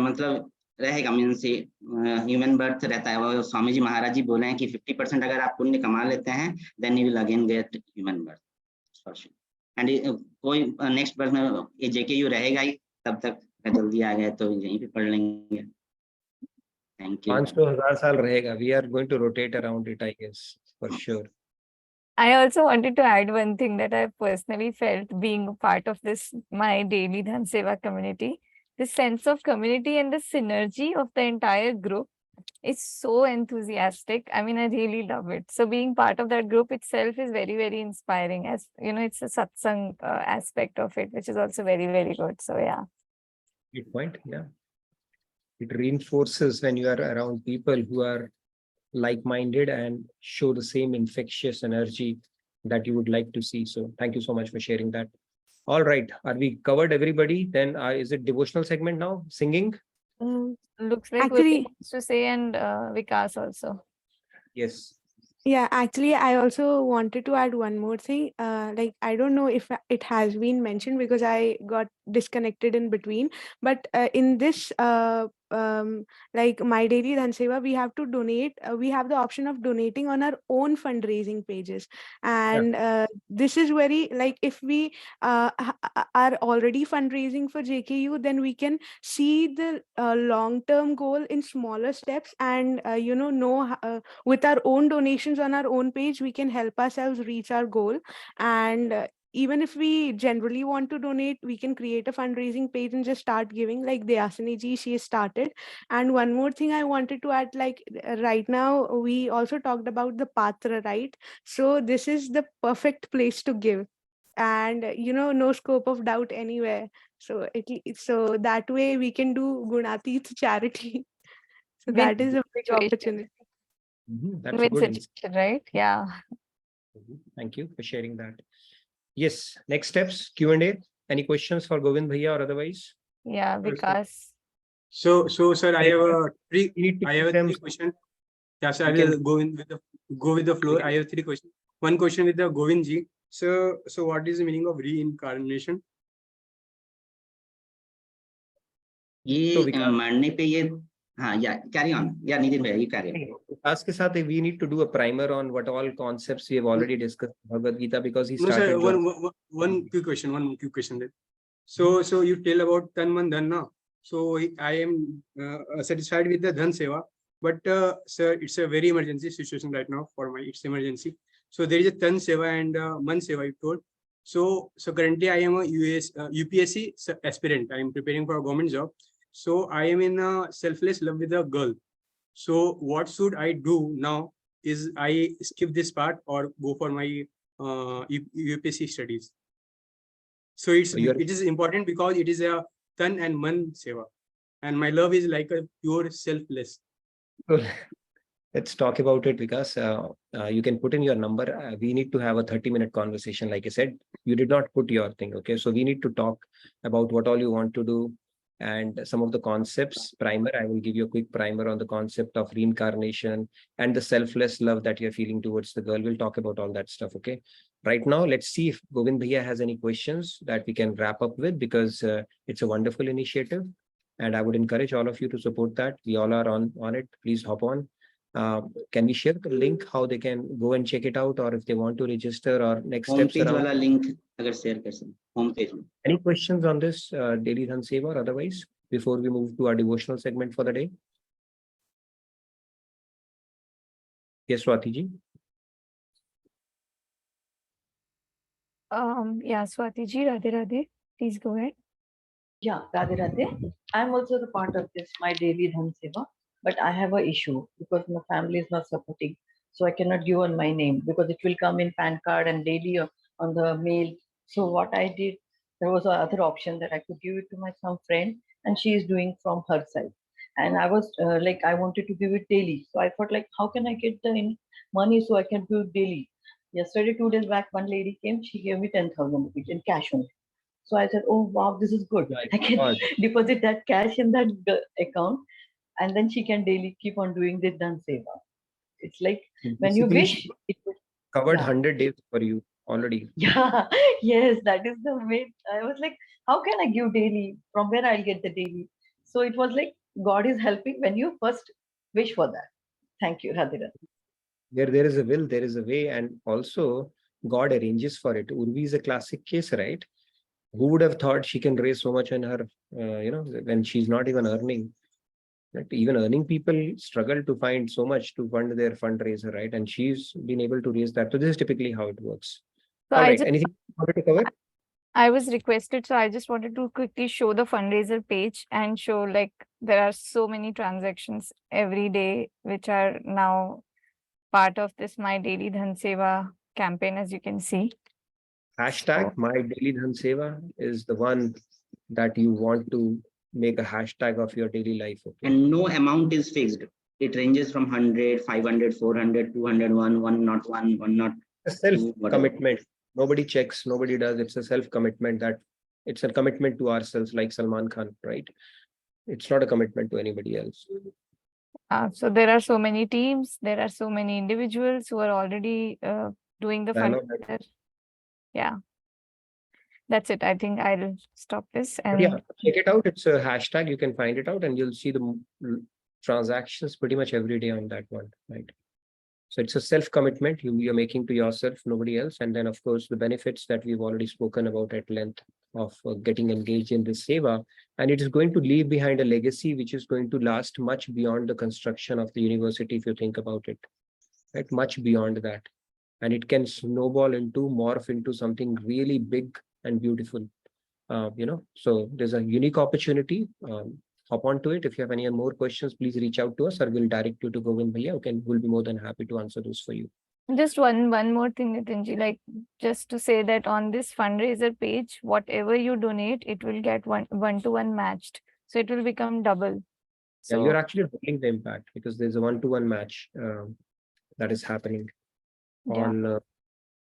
मतलब रहेगा, मीन्स ह्यूमन बर्थ रहता है। वो स्वामी जी महाराज जी बोले हैं कि 50% अगर आप पुण्य कमा लेते हैं, then you will again get human birth for sure. And कोई नेक्स्ट बर्थ में ये JKU रहेगा ही, तब तक जल्दी आ गए तो यहीं पे पढ़ लेंगे। Thank you. 500,000 साल रहेगा. We are going to rotate around it, I guess, for sure. I also wanted to add one thing that I personally felt being a part of this, my daily Dhan Seva community. The sense of community and the synergy of the entire group is so enthusiastic. I mean, I really love it. So being part of that group itself is very, very inspiring. As you know, it's a satsang aspect of it, which is also very, very good. So yeah. Good point. Yeah. It reinforces when you are around people who are like-minded and show the same infectious energy that you would like to see. So thank you so much for sharing that. All right. Are we covered everybody? Then is it devotional segment now? Singing? Looks like Actually, Vipin wants to say, and Vikas also. Yes. Yeah, actually, I also wanted to add one more thing. Like, I don't know if it has been mentioned because I got disconnected in between. But in this, like My Daily Dhan Seva, we have to donate. We have the option of donating on our own fundraising pages, and this is very, like, if we are already fundraising for JKU, then we can see the long-term goal in smaller steps, and with our own donations on our own page, we can help ourselves reach our goal. And even if we generally want to donate, we can create a fundraising page and just start giving, like Dayasini ji, she has started. And one more thing I wanted to add, like right now we also talked about the Patra, right? So this is the perfect place to give, and no scope of doubt anywhere. So so that way we can do Gunatit charity. So that is a big opportunity. That's a good insight. Situation, right? Yeah. Thank you for sharing that. Yes. Next steps, Q&A. Any questions for Govind Bhaiya or otherwise? Yeah, Vikas. So sir, I have three questions. Yeah, sir, I will go with the floor. I have 3 questions. One question with the Govind ji. So what is the meaning of reincarnation? ये मरने पे ये carry on. Yeah, Nitin bhai, you carry on. Ask के साथ we need to do a primer on what all concepts we have already discussed in Bhagavad Gita, because he started. One quick question then. So you tell about Tan Man Dhan na. So I am satisfied with the Dhan Seva, but sir, it's a very emergency situation right now for it's emergency. So there is a Tan Seva and Man Seva, you told. So currently I am a UPSC aspirant. I am preparing for a government job. So I am in a selfless love with a girl. So what should I do now? Is I skip this part or go for my UPSC studies? So it is important because it is a Tan and Man Seva, and my love is like a pure selfless. Let's talk about it, because you can put in your number. We need to have a 30-minute conversation. Like I said, you did not put your thing. Okay, so we need to talk about what all you want to do and some of the concepts. Primer, I will give you a quick primer on the concept of reincarnation and the selfless love that you're feeling towards the girl. We'll talk about all that stuff. Okay, right now, let's see if Govind Bhaiya has any questions that we can wrap up with, because it's a wonderful initiative. And I would encourage all of you to support that. We all are on it. Please hop on. Can we share the link how they can go and check it out, or if they want to register or next steps Homepage around? वाला link अगर share कर सकते homepage में. Any questions on this daily dhan seva or otherwise before we move to our devotional segment for the day? Yes, Swati ji. Yeah, Swati ji, Radhe Radhe. Please go ahead. Yeah, Radhe Radhe. I'm also the part of this, my daily Dhan Seva, but I have a issue because my family is not supporting. So I cannot give on my name because it will come in PAN card and daily on the mail. So what I did, there was another option that I could give it to my some friend and she is doing from her side. And I was like, I wanted to give it daily. So I thought like, how can I get the money so I can do it daily? Yesterday, 2 days back, one lady came, she gave me 10,000 rupees in cash only. So I said, oh, wow, this is good. I can deposit that cash in that account and then she can daily keep on doing the Dhan Seva. It's like when you wish, it would. Covered Yeah. 100 days for you already. Yeah, yes, that is the way. I was like, how can I give daily? From where I'll get the daily? So it was like God is helping when you first wish for that. Thank you, Radhe Radhe. Where there is a will, there is a way, and also God arranges for it. Urvi is a classic case, right? Who would have thought she can raise so much in her, when she's not even earning? Right? Even earning people struggle to find so much to fund their fundraiser, right? And she's been able to raise that. So this is typically how it works. So All I right. just Anything you wanted to cover? I was requested, so I just wanted to quickly show the fundraiser page and show like there are so many transactions every day which are now part of this My Daily Dhan Seva campaign, as you can see. Hashtag My Daily Dhan Seva is the one that you want to make a hashtag of your daily life. Okay? And no amount is fixed. It ranges from 100, 500, 400, 201, 101, 102. A self-commitment. Nobody checks, nobody does. It's a self-commitment that it's a commitment to ourselves, like Salman Khan, right? It's not a commitment to anybody else. So there are so many teams, there are so many individuals who are already doing the I know fundraiser. Yeah, that's it. I think I'll stop this But and yeah, check it out. It's a hashtag. You can find it out and you'll see the transactions pretty much every day on that one, right? So it's a self-commitment you're making to yourself, nobody else. And then, of course, the benefits that we've already spoken about at length of getting engaged in this seva. And it is going to leave behind a legacy which is going to last much beyond the construction of the university, if you think about it, right? Much beyond that. And it can snowball into, morph into something really big and beautiful. So there's a unique opportunity. Hop onto it. If you have any more questions, please reach out to us or we'll direct you to Govind Bhaiya. We'll be more than happy to answer those for you. just one more thing, Nitinji, like just to say that on this fundraiser page, whatever you donate, it will get one-to-one matched. So it will become double. Yeah, So you're actually doubling the impact because there's a one-to-one match that is happening on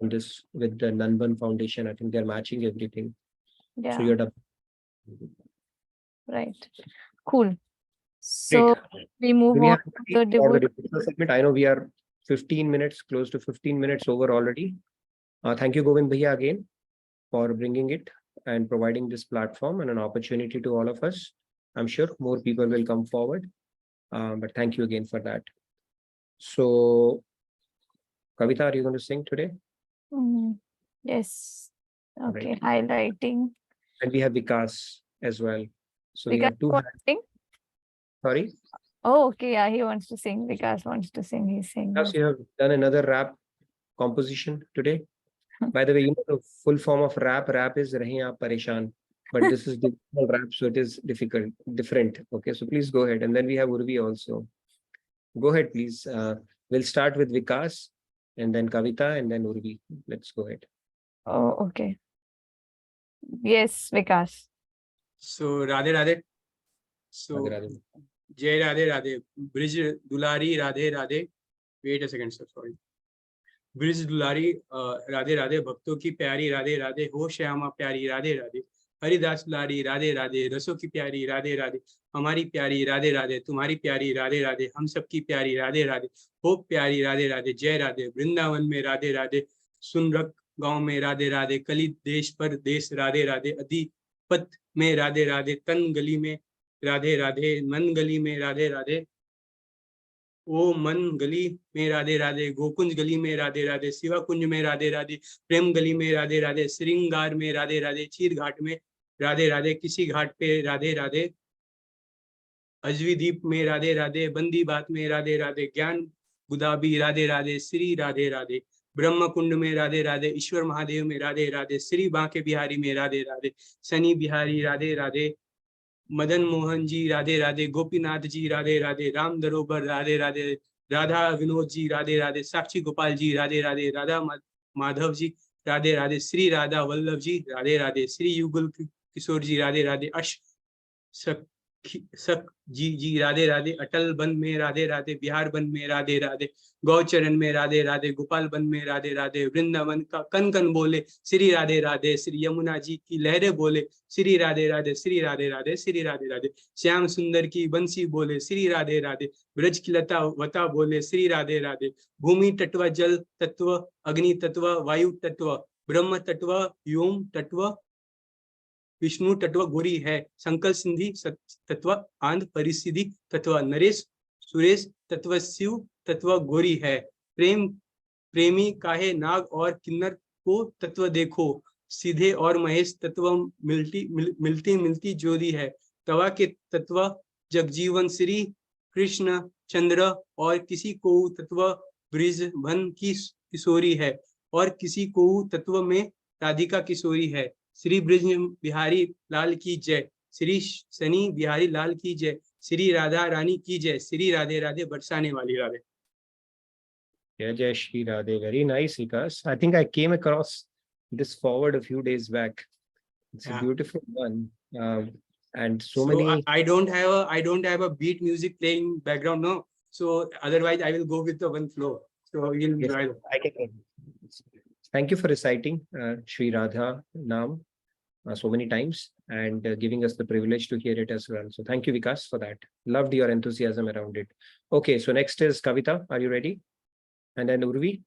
this with the Nanban Foundation. I think they're matching everything. yeah, So you're doubling. right. Cool. So we Do move we on have to the devotional segment? I know we are 15 minutes, close to 15 minutes over already. Thank you, Govind Bhaiya, again for bringing it and providing this platform and an opportunity to all of us. I'm sure more people will come forward, but thank you again for that. So, Kavita, are you going to sing today? Yes. Okay, Right. highlighting. And we have Vikas as well. So we Vikas have two. wants to sing? Sorry. Oh, okay. Yeah, he wants to sing. Vikas wants to sing. He's saying. Vikas, you have done another rap composition today. By the way, you know the full form of rap. Rap is "Rahe aap pareshan," but this is digital rap, so it is different. Okay, so please go ahead, and then we have Urvi also. Go ahead, please. We'll start with Vikas, and then Kavita, and then Urvi. Let's go ahead. Oh, okay. Yes, Vikas. So Radhe Radhe. So Radhe Radhe. Jai Radhe Radhe. Bridge Dulari Radhe Radhe. Wait a second, sir. Sorry. Braj दुलारी राधे राधे भक्तों की प्यारी राधे राधे हो श्यामा प्यारी राधे राधे हरिदास दुलारी राधे राधे रसों की प्यारी राधे राधे हमारी प्यारी राधे राधे तुम्हारी प्यारी राधे राधे हम सबकी प्यारी राधे राधे हो प्यारी राधे राधे जय राधे वृंदावन में राधे राधे सुनरक गांव में राधे राधे कली देश पर देश राधे राधे अधिपत में राधे राधे तन गली में राधे राधे, मन गली में राधे राधे, ओ मन गली में राधे राधे, गोकुंज गली में राधे राधे, शिवा कुंज में राधे राधे, प्रेम गली में राधे राधे, श्रृंगार में राधे राधे, चीर घाट में राधे राधे, किसी घाट पे राधे राधे, अजवीदीप में राधे राधे, बंदी बात में राधे राधे, ज्ञान गुदाबी राधे राधे, श्री राधे राधे, ब्रह्म कुंड में राधे राधे, ईश्वर महादेव में राधे राधे, श्री बांके बिहारी में राधे राधे, शनि बिहारी राधे राधे, मदन मोहन जी राधे राधे, गोपीनाथ जी राधे राधे, राम दरोबर राधे राधे, राधा विनोद जी राधे राधे, साक्षी गोपाल जी राधे राधे, राधा माधव जी राधे राधे, श्री राधा वल्लभ जी राधे राधे, श्री युगल किशोर जी राधे राधे, अश सक जी राधे राधे, अटल बन में राधे राधे, बिहार बन में राधे राधे, गौचरण में राधे राधे, गोपाल बन में राधे राधे, वृंदावन का कन कन बोले श्री राधे राधे, श्री यमुना जी की लहरें बोले श्री राधे राधे, श्री राधे राधे, श्री राधे राधे, श्याम सुंदर की बंसी बोले श्री राधे राधे, ब्रज की लता वता बोले श्री राधे राधे, भूमि तत्व, जल तत्व, अग्नि तत्व, वायु तत्व, ब्रह्म तत्व, व्योम तत्व, विष्णु तत्व गोरी है, संकल सिंधी तत्व, आंध्र परिसिद्धि तत्व, नरेश सुरेश तत्व, शिव तत्व गोरी है, प्रेम प्रेमी काहे नाग और किन्नर को तत्व देखो, सीधे और महेश तत्व मिलती ज्योति है, तवा के तत्व जगजीवन श्री कृष्ण चंद्र, और किसी को तत्व ब्रिजभन की किशोरी है, और किसी को तत्व में राधिका किशोरी है, श्री ब्रिज बिहारी लाल की जय, श्री शनि बिहारी लाल की जय, श्री राधा रानी की जय, श्री राधे राधे बरसाने वाली Radhe. Jai Shri Radhe. Very nice, Vikas. I think I came across this forward a few days back. It's a beautiful one. And so many. I don't have a beat music playing background, no. So otherwise I will go with the one flow. So you'll enjoy. I can. Thank you for reciting Shri Radha Naam so many times and giving us the privilege to hear it as well. So thank you, Vikas, for that. Loved your enthusiasm around it. Okay, so next is Kavita. Are you ready? And then Urvi.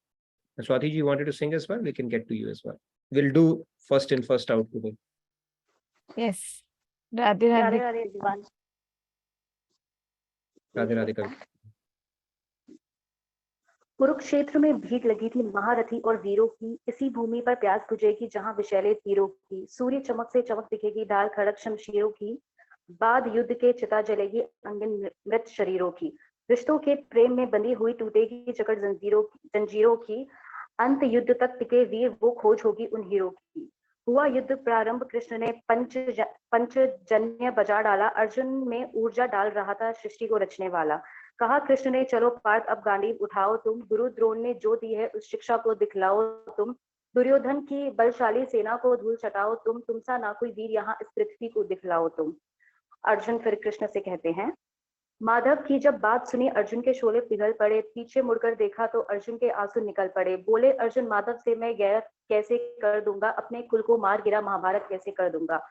Swati ji, you wanted to sing as well? We can get to you as well. We'll do first in, first out today. Yes. Radhe Radhe. Radhe Radhe everyone. Radhe Radhe Kavita. Kurukshetra में भीड़ लगी थी महारथी और वीरों की, इसी भूमि पर प्यास बुझेगी जहां विशैले तीरों की, सूर्य चमक से चमक दिखेगी ढाल खड़क शमशीरों की, बाद युद्ध के चिता जलेगी अंगिन मृत शरीरों की, रिश्तों के प्रेम में बंधी हुई टूटेगी जकड़ जंजीरों की, अंत युद्ध तक टिके वीर वो खोज होगी उन हीरों की। हुआ युद्ध प्रारंभ, कृष्ण ने पंचजन्य बजा डाला, अर्जुन में ऊर्जा डाल रहा था सृष्टि को रचने वाला, कहा कृष्ण ने चलो पार्थ अब गांडीव उठाओ तुम, गुरु द्रोण ने जो दी है उस शिक्षा को दिखलाओ तुम, दुर्योधन की बलशाली सेना को धूल चटाओ तुम सा ना कोई वीर यहाँ इस पृथ्वी को दिखलाओ तुम। अर्जुन फिर कृष्ण से कहते हैं, माधव की जब बात सुनी अर्जुन के शोले पिघल पड़े, पीछे मुड़कर देखा तो अर्जुन के आंसू निकल पड़े, बोले अर्जुन माधव से मैं गैर कैसे कर दूंगा, अपने कुल को मार गिरा महाभारत कैसे कर दूंगा,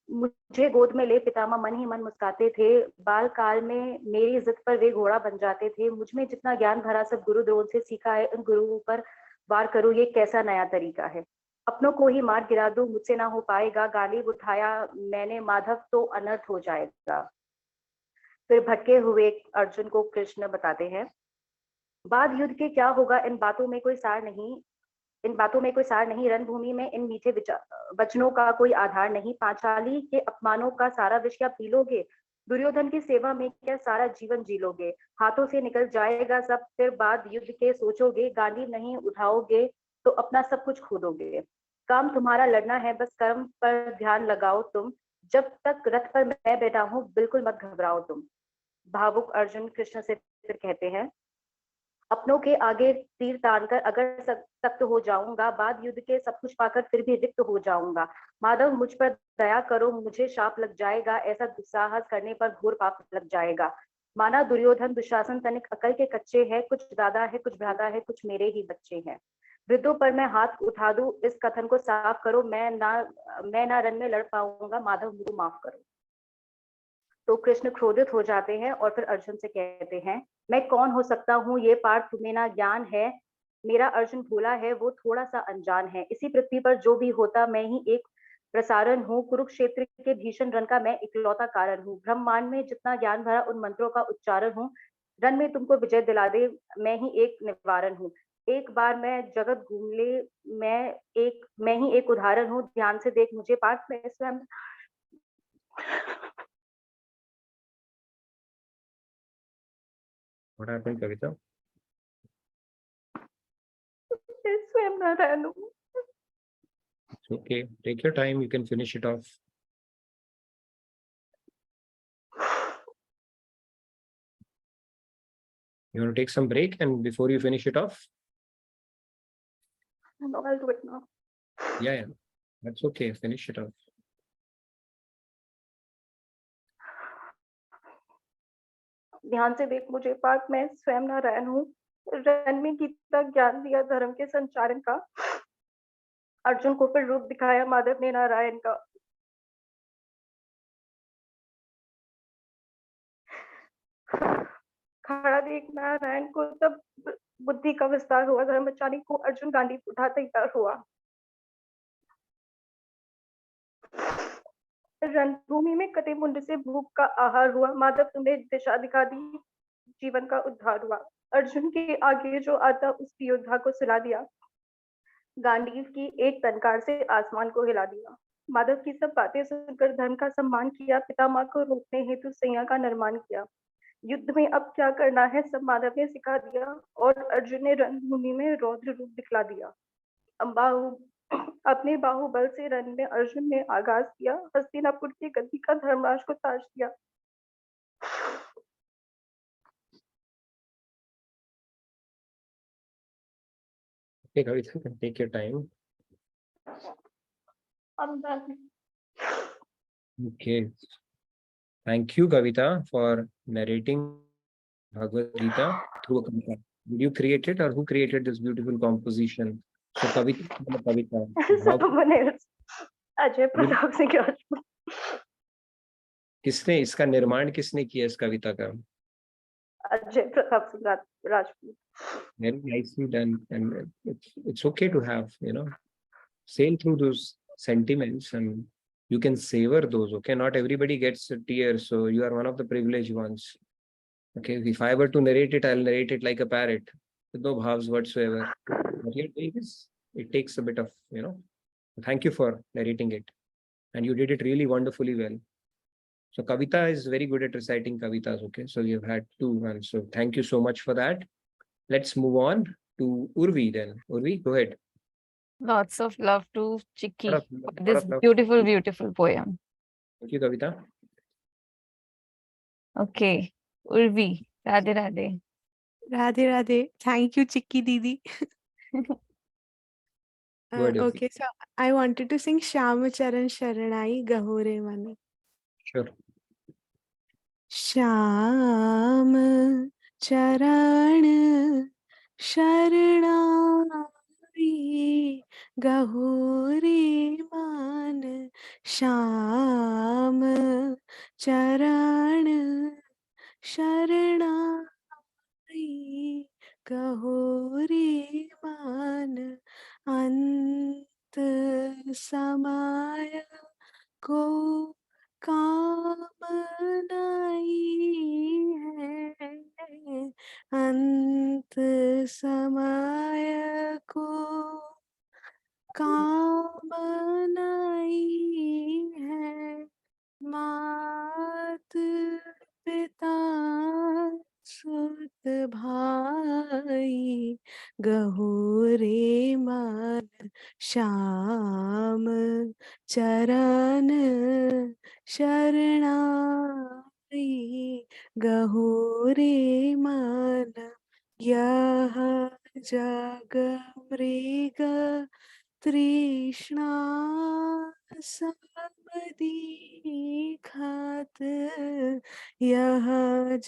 मुझे गोद में ले पितामह मन ही मन मुस्काते थे, बाल काल में मेरी जिद पर वे घोड़ा बन जाते थे, मुझ में जितना ज्ञान भरा सब गुरु द्रोण से सीखा है, उन गुरुओं पर वार करूं ये कैसा नया तरीका है, अपनों को ही मार गिरा दूं मुझसे ना हो पाएगा, गांडीव उठाया मैंने माधव तो अनर्थ हो जाएगा। फिर भटके हुए अर्जुन को कृष्ण बताते हैं, बाद युद्ध के क्या होगा इन बातों में कोई सार नहीं, रणभूमि में इन मीठे वचनों का कोई आधार नहीं, पांचाली के अपमानों का सारा विष क्या पी लोगे, दुर्योधन की सेवा में क्या सारा जीवन जी लोगे, हाथों से निकल जाएगा सब फिर बाद युद्ध के सोचोगे, गांडीव नहीं उठाओगे तो अपना सब कुछ खो दोगे, काम तुम्हारा लड़ना है बस कर्म पर ध्यान लगाओ तुम, जब तक रथ पर मैं बैठा हूं बिल्कुल मत घबराओ तुम। भावुक अर्जुन कृष्ण से फिर कहते हैं, अपनों के आगे तीर तानकर अगर सख्त हो जाऊंगा, बाद युद्ध के सब कुछ पाकर फिर भी रिक्त हो जाऊंगा, माधव मुझ पर दया करो मुझे शाप लग जाएगा, ऐसा दुस्साहस करने पर घोर पाप लग जाएगा, माना दुर्योधन दुशासन तनिक अकल के कच्चे है, कुछ दादा है कुछ भ्राता है कुछ मेरे ही बच्चे हैं, वृद्धों पर मैं हाथ उठा दूं इस कथन को साफ करो, मैं ना रन में लड़ पाऊंगा, माधव मुझे माफ करो। तो कृष्ण क्रोधित हो जाते हैं और फिर अर्जुन से कहते हैं, मैं कौन हो सकता हूँ ये पार्थ तुम्हें ना ज्ञान है, मेरा अर्जुन भोला है वो थोड़ा सा अनजान है, इसी पृथ्वी पर जो भी होता मैं ही एक प्रसारण हूँ, कुरुक्षेत्र के भीषण रण का मैं इकलौता कारण हूँ। ब्रह्मांड में जितना ज्ञान भरा उन मंत्रों का उच्चारण हूँ। रण में तुमको विजय दिला दे, मैं ही एक निवारण हूँ। एक बार मैं जगत घूम ले, मैं ही एक उदाहरण हूँ। ध्यान से देख मुझे पाठ में स्वयं What happened, Kavita? स्वयं नारायण हूँ। It's okay. Take your time. You can finish it off. You want to take some break and before you finish it off? No, I'll do it now. Yeah. That's okay. Finish it off. ध्यान से देख मुझे पाठ, मैं स्वयं नारायण हूँ। रण में गीता ज्ञान दिया धर्म के संचारण का। अर्जुन को फिर रूप दिखाया माधव ने नारायण का। खड़ा देख नारायण को तब बुद्धि का विस्तार हुआ। धर्मचारी को अर्जुन गांडी उठा तैयार हुआ। रणभूमि में कटे मुंड से भूख का आहार हुआ। माधव तुम्हें दिशा दिखा दी, जीवन का उद्धार हुआ। अर्जुन के आगे जो आता उसकी योद्धा को सुला दिया। गांडीव की एक टंकार से आसमान को हिला दिया। माधव की सब बातें सुनकर धर्म का सम्मान किया। पितामह को रोकने हेतु सैया का निर्माण किया। युद्ध में अब क्या करना है सब माधव ने सिखा दिया। और अर्जुन ने रणभूमि में रौद्र रूप दिखला दिया। अपने बाहुबल से रण में अर्जुन ने आगाज किया। हस्तिनापुर की गद्दी का धर्मराज को ताज दिया। Okay, Kavita, take your time. I'm done. Okay. Thank you, Kavita, for narrating Bhagavad Gita through a Kavita. Did you create it or who created this beautiful composition? So Kavita, Someone else. Ajay Pratap Singh Rajput. किसने इसका निर्माण किसने किया इस कविता का? Ajay Pratap Singh Rajput. Very nicely done, and it's okay to have, sail through those sentiments and you can savor those. Okay, not everybody gets a tear, so you are one of the privileged ones. Okay, if I were to narrate it, I'll narrate it like a parrot with no bhavs whatsoever. What you're doing is, it takes a bit of, thank you for narrating it, and you did it really wonderfully well. So Kavita is very good at reciting kavitas. Okay, so you've had two ones. So thank you so much for that. Let's move on to Urvi then. Urvi, go ahead. Lots of love to Chikki Lot for of this love. beautiful poem. Thank you, Kavita. Okay, Urvi, Radhe Radhe. Radhe Radhe. Thank you, Chikki Didi. Go ahead, Urvi. Okay, so I wanted to sing Shyam Charan Sharanai Gahore Mana. Sure. Shyam चरण शरणाई गहोरे मान। श्याम चरण शरणाई गहोरे मान। अंत समय को कामनाई है। अंत समय को कामनाई है। मात पिता सुत भाई गहोरे मान। श्याम चरण शरणाई गहोरे मान। यह जग मृग तृष्णा सब दीखत। यह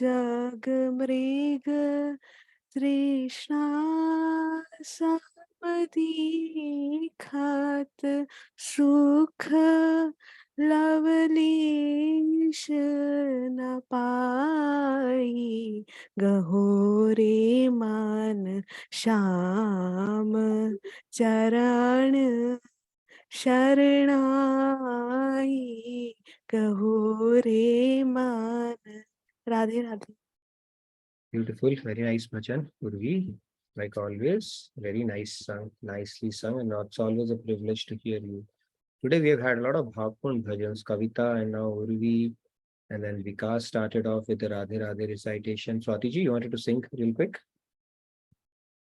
जग मृग तृष्णा सब दीखत। सुख लवलेश न पाई गहोरे मान। श्याम चरण शरणाई कहो रे मान. Radhe Radhe. Beautiful, very nice bhajan, Urvi. Like always, very nice sung, nicely sung, and it's always a privilege to hear you. Today we have had a lot of Bhakpun bhajans, Kavita and now Urvi, and then Vikas started off with the Radhe Radhe recitation. Swatiji, you wanted to sing real quick?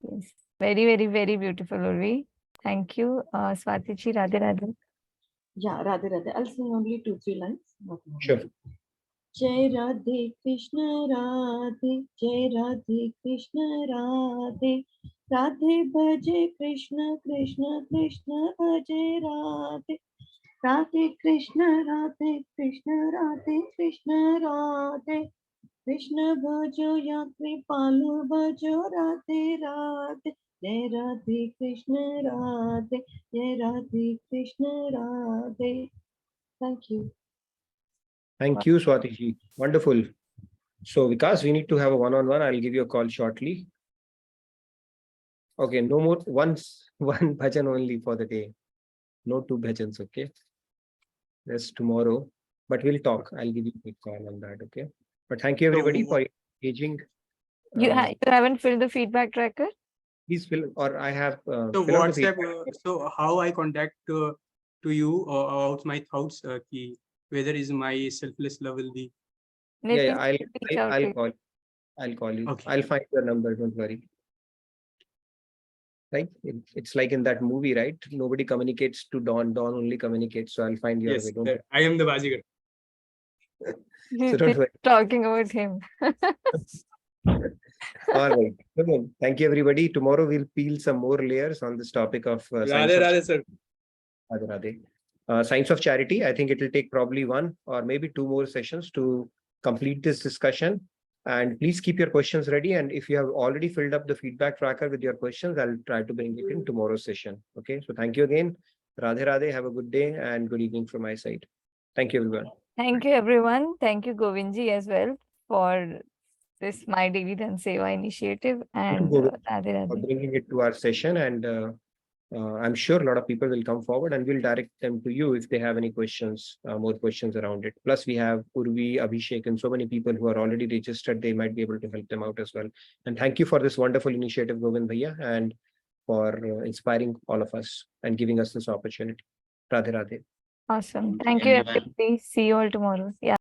Yes. Very, very, very beautiful, Urvi. Thank you. Swatichi, Radhe Radhe. Yeah, Radhe Radhe. I'll sing only 2-3 lines. Not more. Sure. Jai Radhe Krishna Radhe, Jai Radhe Krishna Radhe, Radhe Bhaje Krishna Krishna Krishna Bhaje Radhe, Radhe Krishna Radhe Krishna Radhe Krishna Radhe, Krishna Bhajo Yatri Palu Bhajo Radhe Radhe, Jai Radhe Krishna Radhe, Jai Radhe Krishna Radhe. Thank you. Thank you, Swatiji. Wonderful. So, Vikas, we need to have a one-on-one. I'll give you a call shortly. Okay, no more one bhajan only for the day. No 2 bhajans, okay? That's tomorrow. But we'll talk. I'll give you a quick call on that, okay? But thank you everybody for engaging. You haven't filled the feedback tracker? Please fill, or I have So fill out the WhatsApp. feedback. So how I contact to you about my thoughts? Ki whether is my selfless level the. Yeah, Nitin, reach out to I'll you. call. I'll call you. Okay. I'll find your number. Don't worry. Right? It's like in that movie, right? Nobody communicates to Dawn. Dawn only communicates. So I'll find your Yes, way. Don't worry. I am the Bajigar. So don't worry. Talking about him. All right. Thank you, everybody. Tomorrow we'll peel some more layers on this topic of science Radhe of Radhe, sir. Radhe Radhe. Science of charity. I think it will take probably 1 or maybe 2 more sessions to complete this discussion. And please keep your questions ready. And if you have already filled up the feedback tracker with your questions, I'll try to bring it in tomorrow's session. Okay. So thank you again. Radhe Radhe. Have a good day and good evening from my side. Thank you, everyone. Thank you, everyone. Thank you, Govindji, as well, for this My Daily Dhan Seva initiative. And Govind, Radhe for Radhe. bringing it to our session. And I'm sure a lot of people will come forward and we'll direct them to you if they have any questions, more questions around it. Plus, we have Urvi, Abhishek, and so many people who are already registered. They might be able to help them out as well. And thank you for this wonderful initiative, Govind Bhaiya, and for inspiring all of us and giving us this opportunity. Radhe Radhe. Awesome. Thank you, everybody. See you all tomorrow. Yeah.